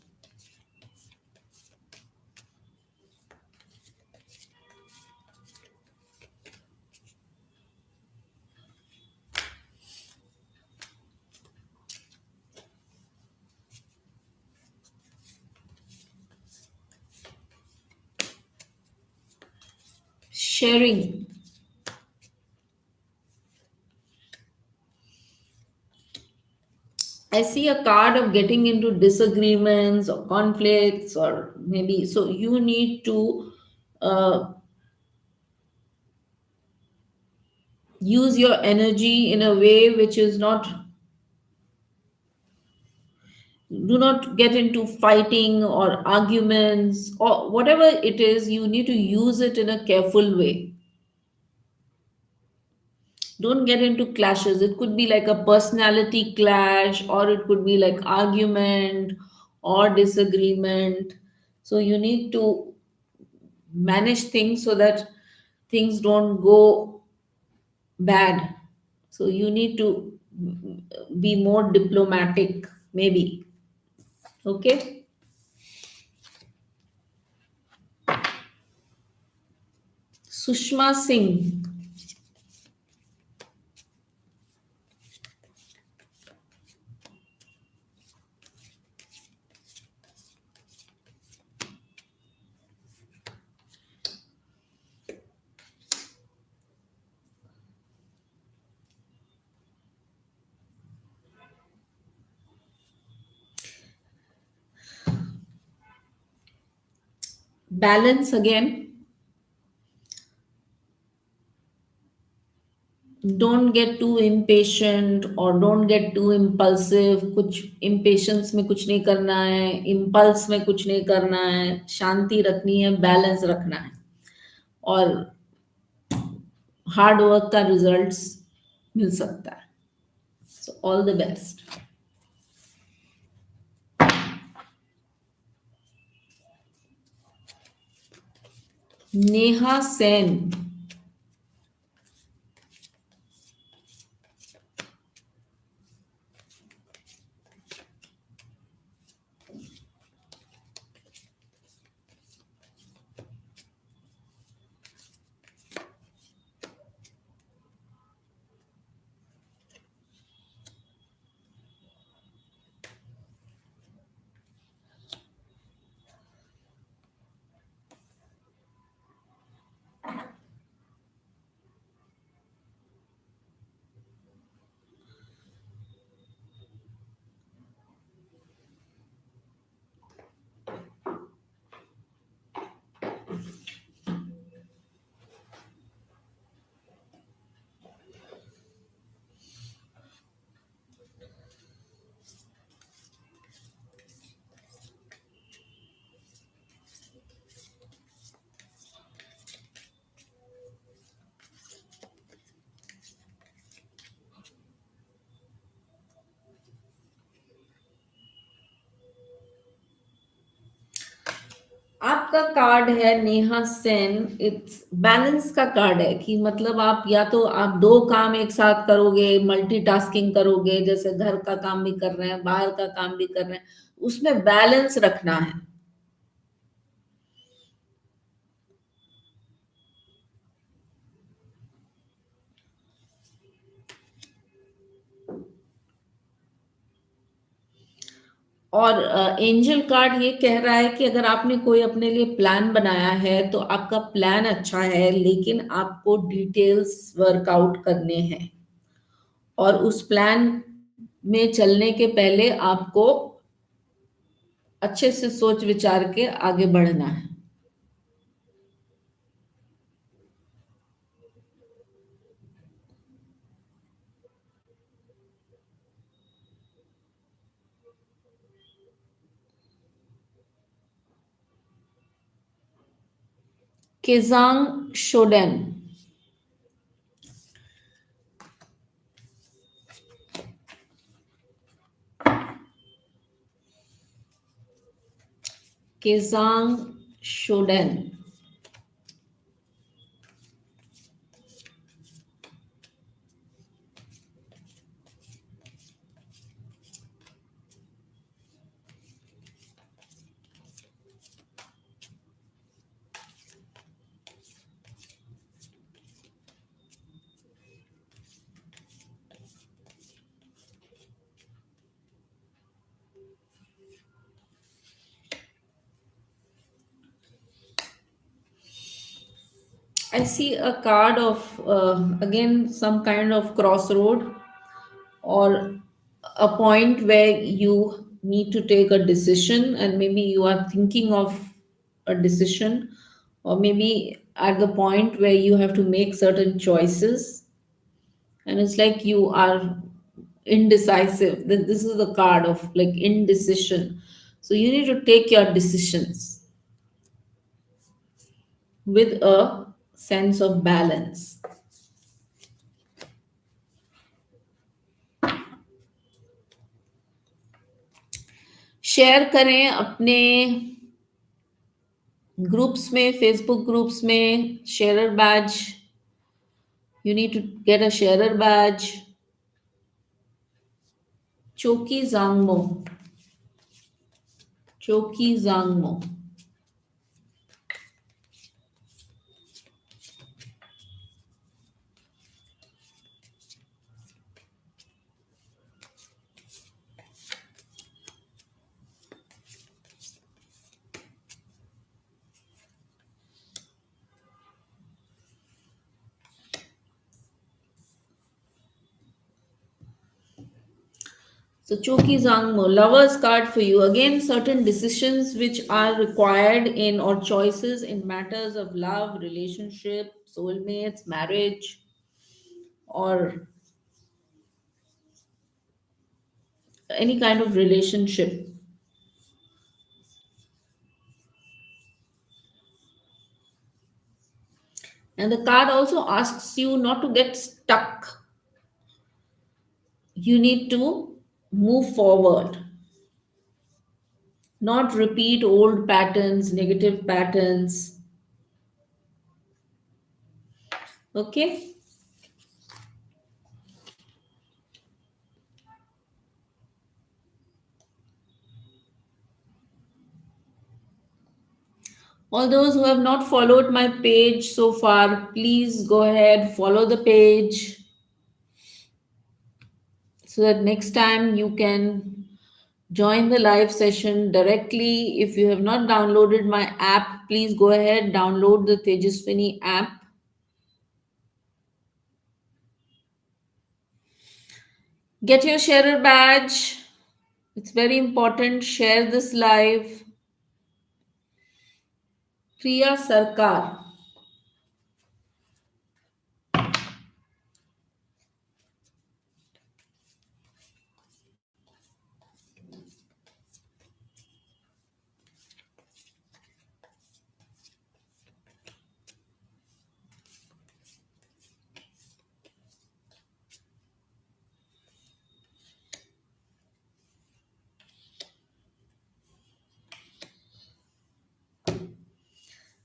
Sharing. I see a card of getting into disagreements or conflicts, or maybe so you need to use your energy in a way which is not, do not get into fighting or arguments or whatever it is. You need to use it in a careful way. Don't get into clashes. It could be like a personality clash, or it could be like argument or disagreement. So you need to manage things so that things don't go bad. So you need to be more diplomatic, maybe. Okay. Sushma Singh. Balance again. Don't get too impatient or don't get too impulsive. कुछ impatience में कुछ नहीं करना है, impulse में कुछ नहीं करना है, शांति रखनी है, बैलेंस रखना है, और हार्ड वर्क का रिजल्ट्स मिल सकता है. So all the best. Neha Sen. आपका कार्ड है नेहा सेन, इट्स बैलेंस का कार्ड है कि मतलब आप या तो आप दो काम एक साथ करोगे, मल्टीटास्किंग करोगे, जैसे घर का काम भी कर रहे हैं, बाहर का काम भी कर रहे हैं, उसमें बैलेंस रखना है। और एंजल कार्ड ये कह रहा है कि अगर आपने कोई अपने लिए प्लान बनाया है तो आपका प्लान अच्छा है, लेकिन आपको डिटेल्स वर्कआउट करने हैं, और उस प्लान में चलने के पहले आपको अच्छे से सोच विचार के आगे बढ़ना है। केजांग शोडेन। केजांग शोडेन। I see a card of again some kind of crossroad, or a point where you need to take a decision, and maybe you are thinking of a decision, or maybe at the point where you have to make certain choices, and it's like you are indecisive. This is the card of like indecision, so you need to take your decisions with a sense of balance. Share करें अपने groups में, Facebook groups में, sharer badge, you need to get a sharer badge. Choki Zangmo. Choki Zangmo. So Choki Zangmo, lover's card for you. Again, certain decisions which are required in, or choices in matters of love, relationship, soulmates, marriage, or any kind of relationship. And the card also asks you not to get stuck. You need to move forward, not repeat old patterns, negative patterns. Okay? All those who have not followed my page so far, please go ahead, follow the page so that next time you can join the live session directly. If you have not downloaded my app, please go ahead, download the Tejaswini app. Get your sharer badge. It's very important. Share this live. Priya Sarkar.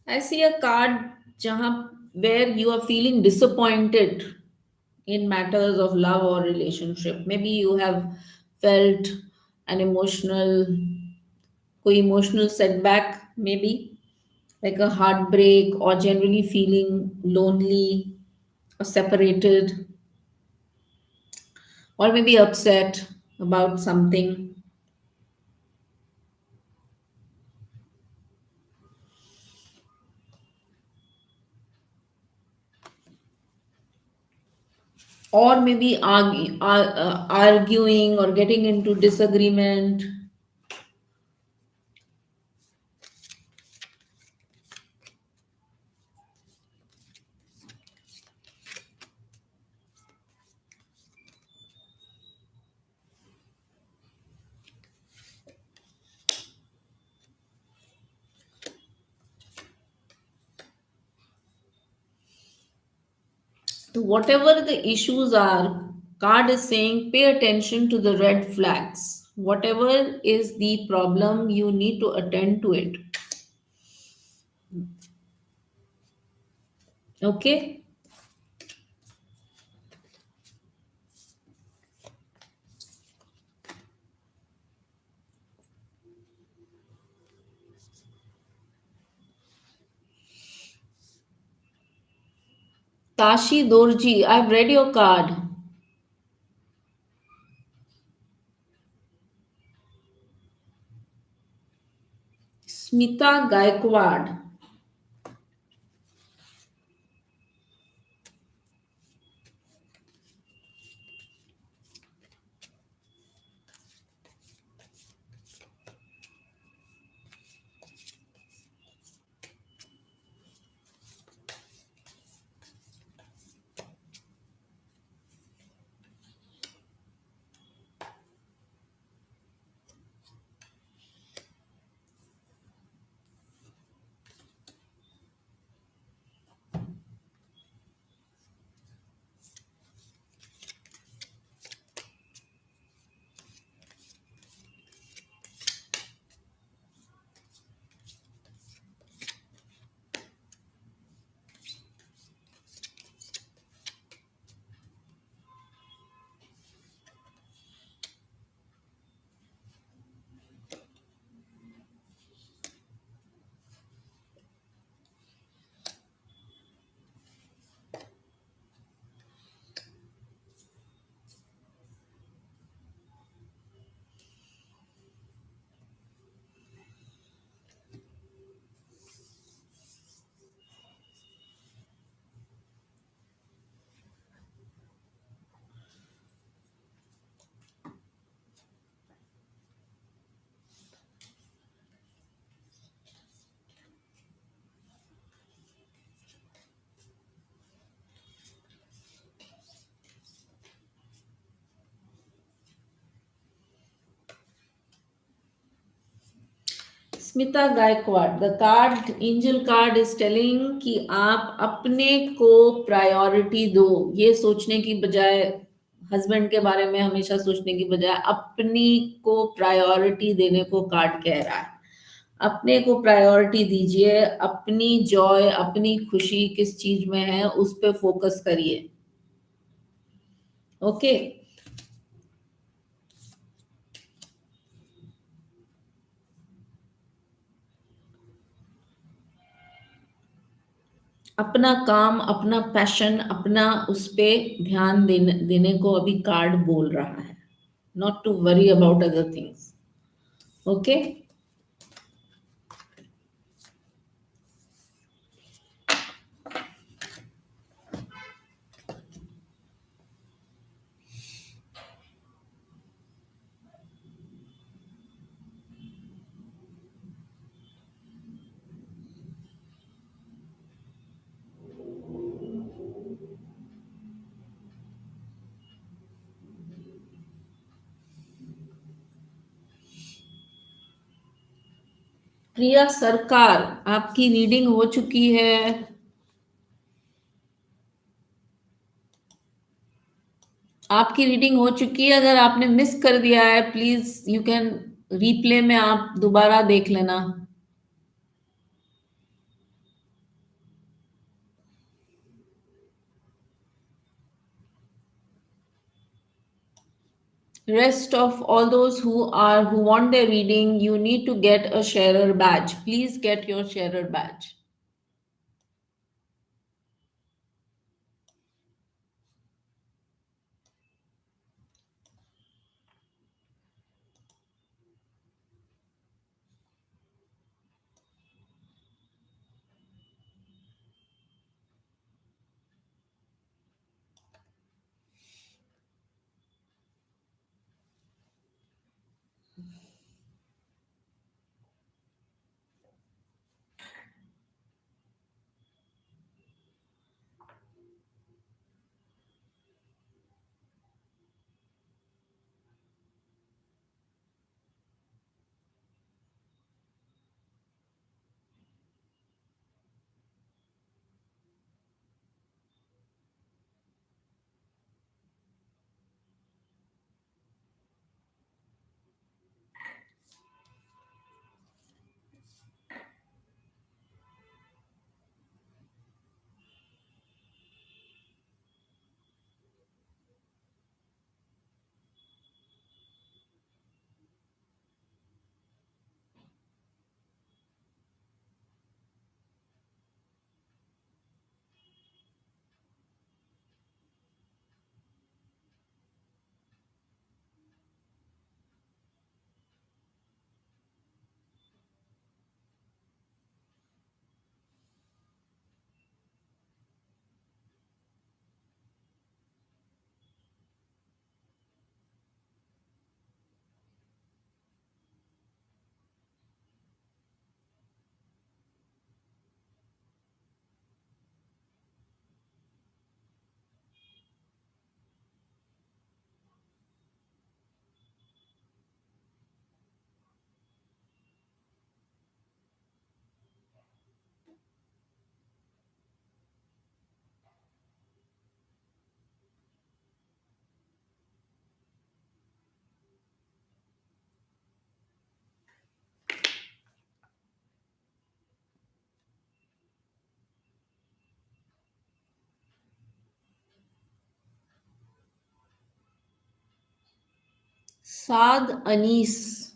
I see a card jahan, where you are feeling disappointed in matters of love or relationship. Maybe you have felt an emotional setback, maybe like a heartbreak, or generally feeling lonely or separated, or maybe upset about something, or maybe arguing or getting into disagreement. So whatever the issues are, card is saying pay attention to the red flags. Whatever is the problem, you need to attend to it. Okay. Tashi Dorji, I've read your card. Smita Gaikwad. Smita Gaikwad, the card, angel card is telling कि आप अपने को priority दो। ये सोचने की बजाय, husband के बारे में हमेशा सोचने की बजाय अपनी को प्रायोरिटी देने को कार्ड कह रहा है। अपने को प्रायोरिटी दीजिए। अपनी जॉय, अपनी खुशी किस चीज में है, उस पे फोकस करिए। ओके। अपना काम, अपना पैशन, अपना उस पे ध्यान देने को अभी कार्ड बोल रहा है। Not to worry about other things. Okay. Priya Sarkar, आपकी रीडिंग हो चुकी है। आपकी रीडिंग हो चुकी है। अगर आपने मिस कर दिया है, प्लीज यू कैन रीप्ले में आप दोबारा देख लेना। Rest of all those who want their reading, you need to get a sharer badge. Please get your sharer badge. Saad Anis.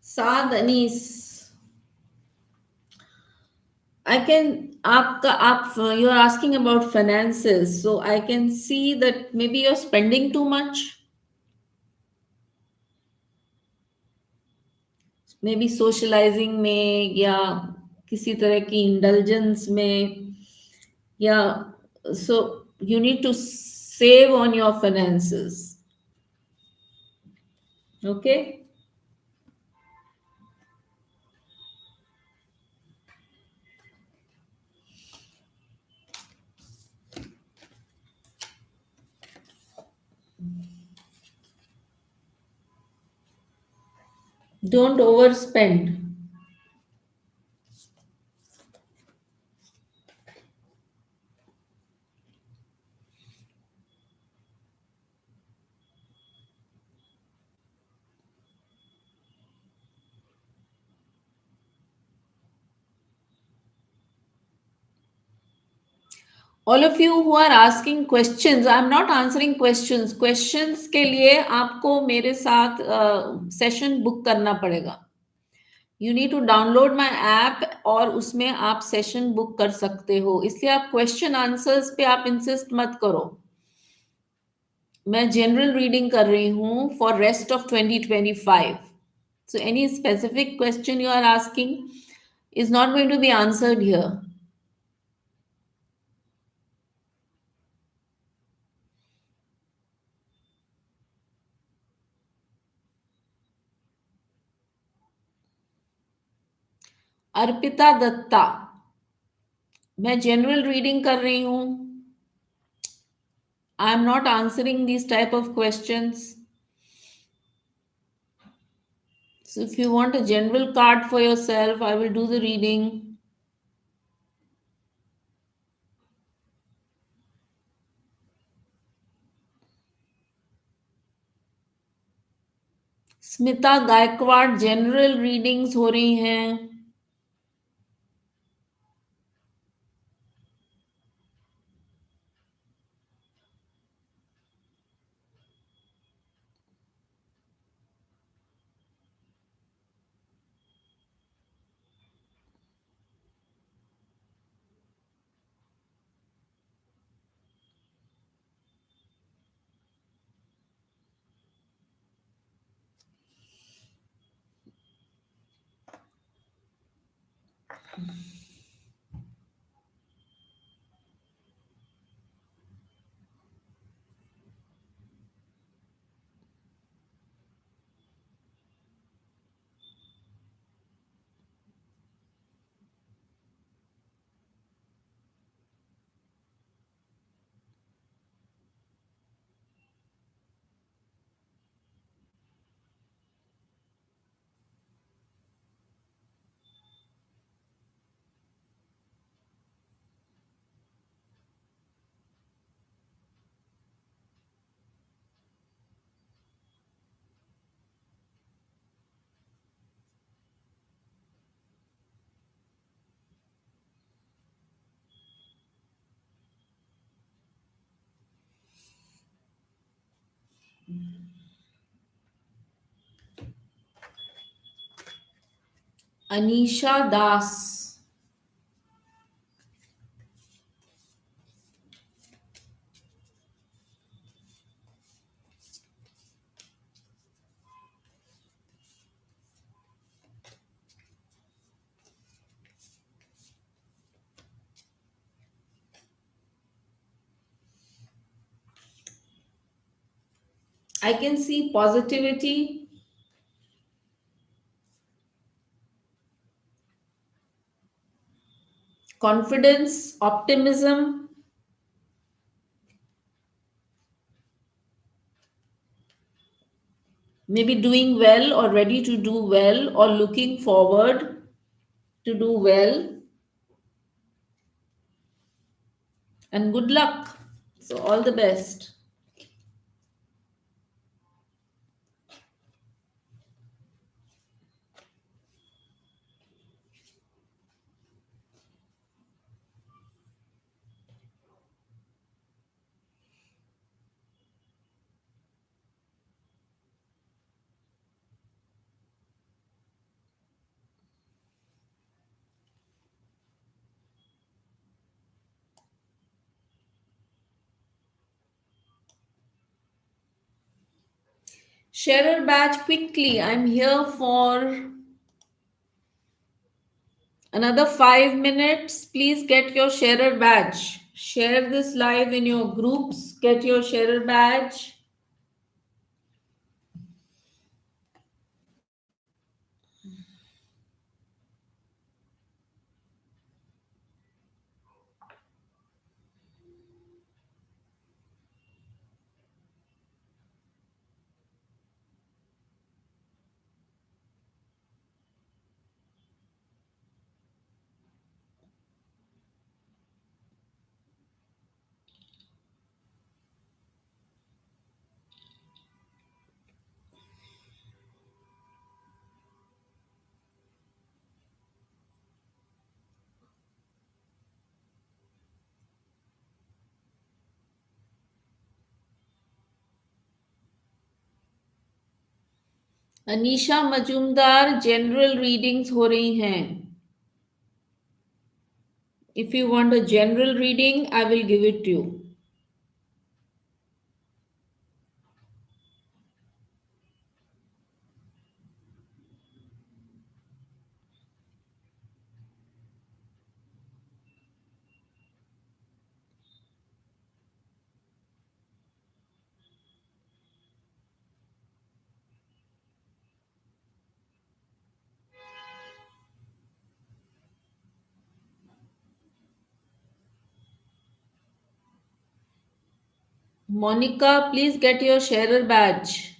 Saad Anis. I can you're asking about finances, so I can see that maybe you're spending too much, maybe socializing में या किसी तरह की indulgence में या so you need to save on your finances. Okay, don't overspend. All of you who are asking questions, I'm not answering questions. Questions के लिए आपको मेरे साथ सेशन बुक करना पड़ेगा. You need to download my app और उसमें आप सेशन बुक कर सकते हो. इसलिए आप क्वेश्चन आंसर्स पे आप इंसिस्ट मत करो. मैं जनरल रीडिंग कर रही हूँ for rest of 2025. So any specific question you are asking is not going to be answered here. Arpita Datta, मैं जनरल रीडिंग कर रही हूँ. I am not answering these type of questions. So if you want a general card for yourself, I will do the reading. Smita Gaikwad, general readings हो रही हैं. Anisha Das, I can see positivity, confidence, optimism, maybe doing well or ready to do well or looking forward to do well, and good luck. So, all the best. Share a badge quickly. I'm here for another 5 minutes. Please get your sharer badge. Share this live in your groups. Get your sharer badge. Anisha Majumdar general readings हो रही हैं. If you want a general reading, I will give it to you. Monica, please get your sharer badge.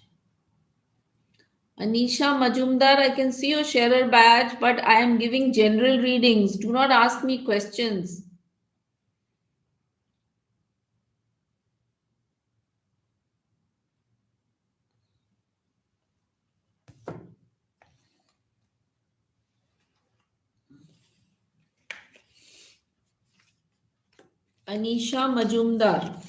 Anisha Majumdar, I can see your sharer badge, but I am giving general readings. Do not ask me questions. Anisha Majumdar.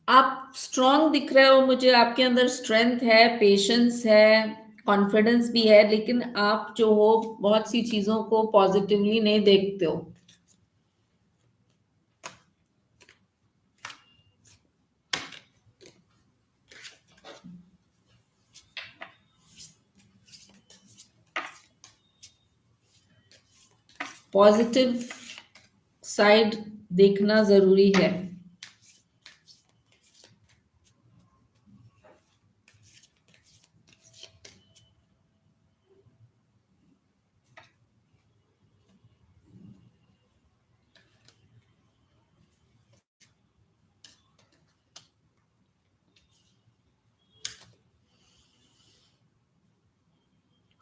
आप strong दिख रहे हो मुझे. आपके अंदर strength है, patience है, confidence भी है, लेकिन आप जो हो बहुत सी चीजों को पॉजिटिवली नहीं देखते हो. पॉजिटिव साइड देखना जरूरी है.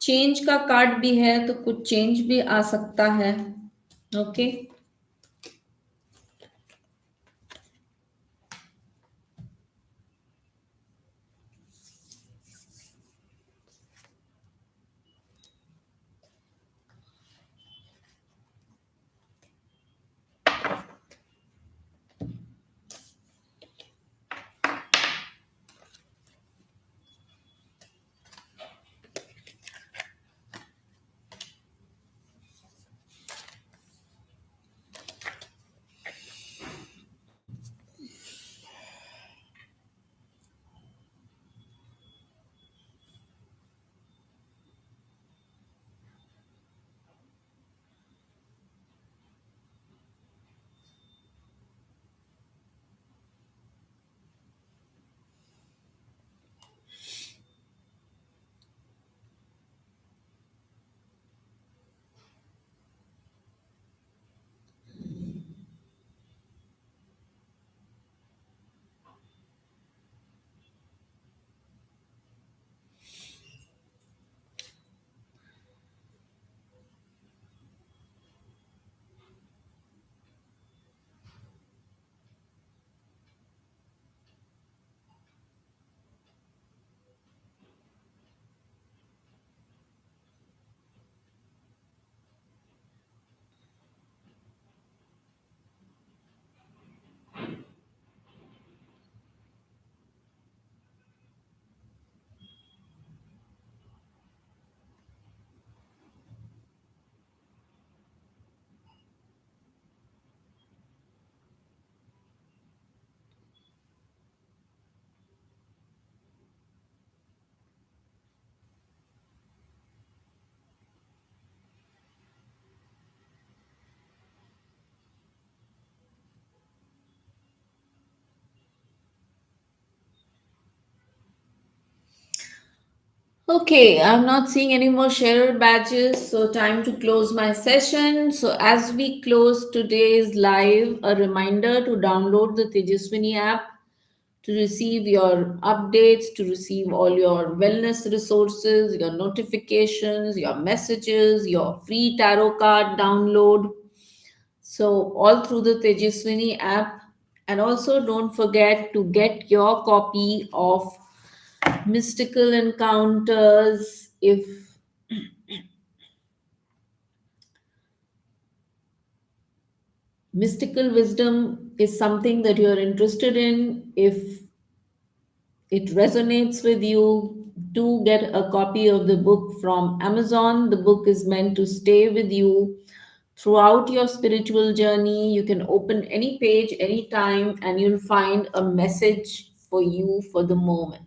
चेंज का कार्ड भी है, तो कुछ चेंज भी आ सकता है. Okay. Okay, I'm not seeing any more sharer badges, so time to close my session. So, as we close today's live, a reminder to download the Tejaswini app to receive your updates, to receive all your wellness resources, your notifications, your messages, your free tarot card download. So, all through the Tejaswini app. And also, don't forget to get your copy of Mystical Encounters. If mystical wisdom is something that you're interested in, if it resonates with you, do get a copy of the book from Amazon. The book is meant to stay with you throughout your spiritual journey. You can open any page anytime and you'll find a message for you for the moment.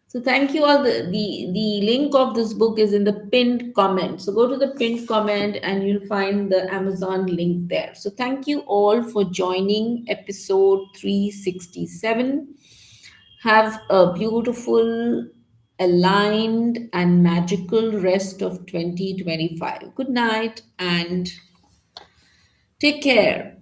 So thank you all. The link of this book is in the pinned comment. So go to the pinned comment and you'll find the Amazon link there. So thank you all for joining episode 367. Have a beautiful, aligned, and magical rest of 2025. Good night and take care.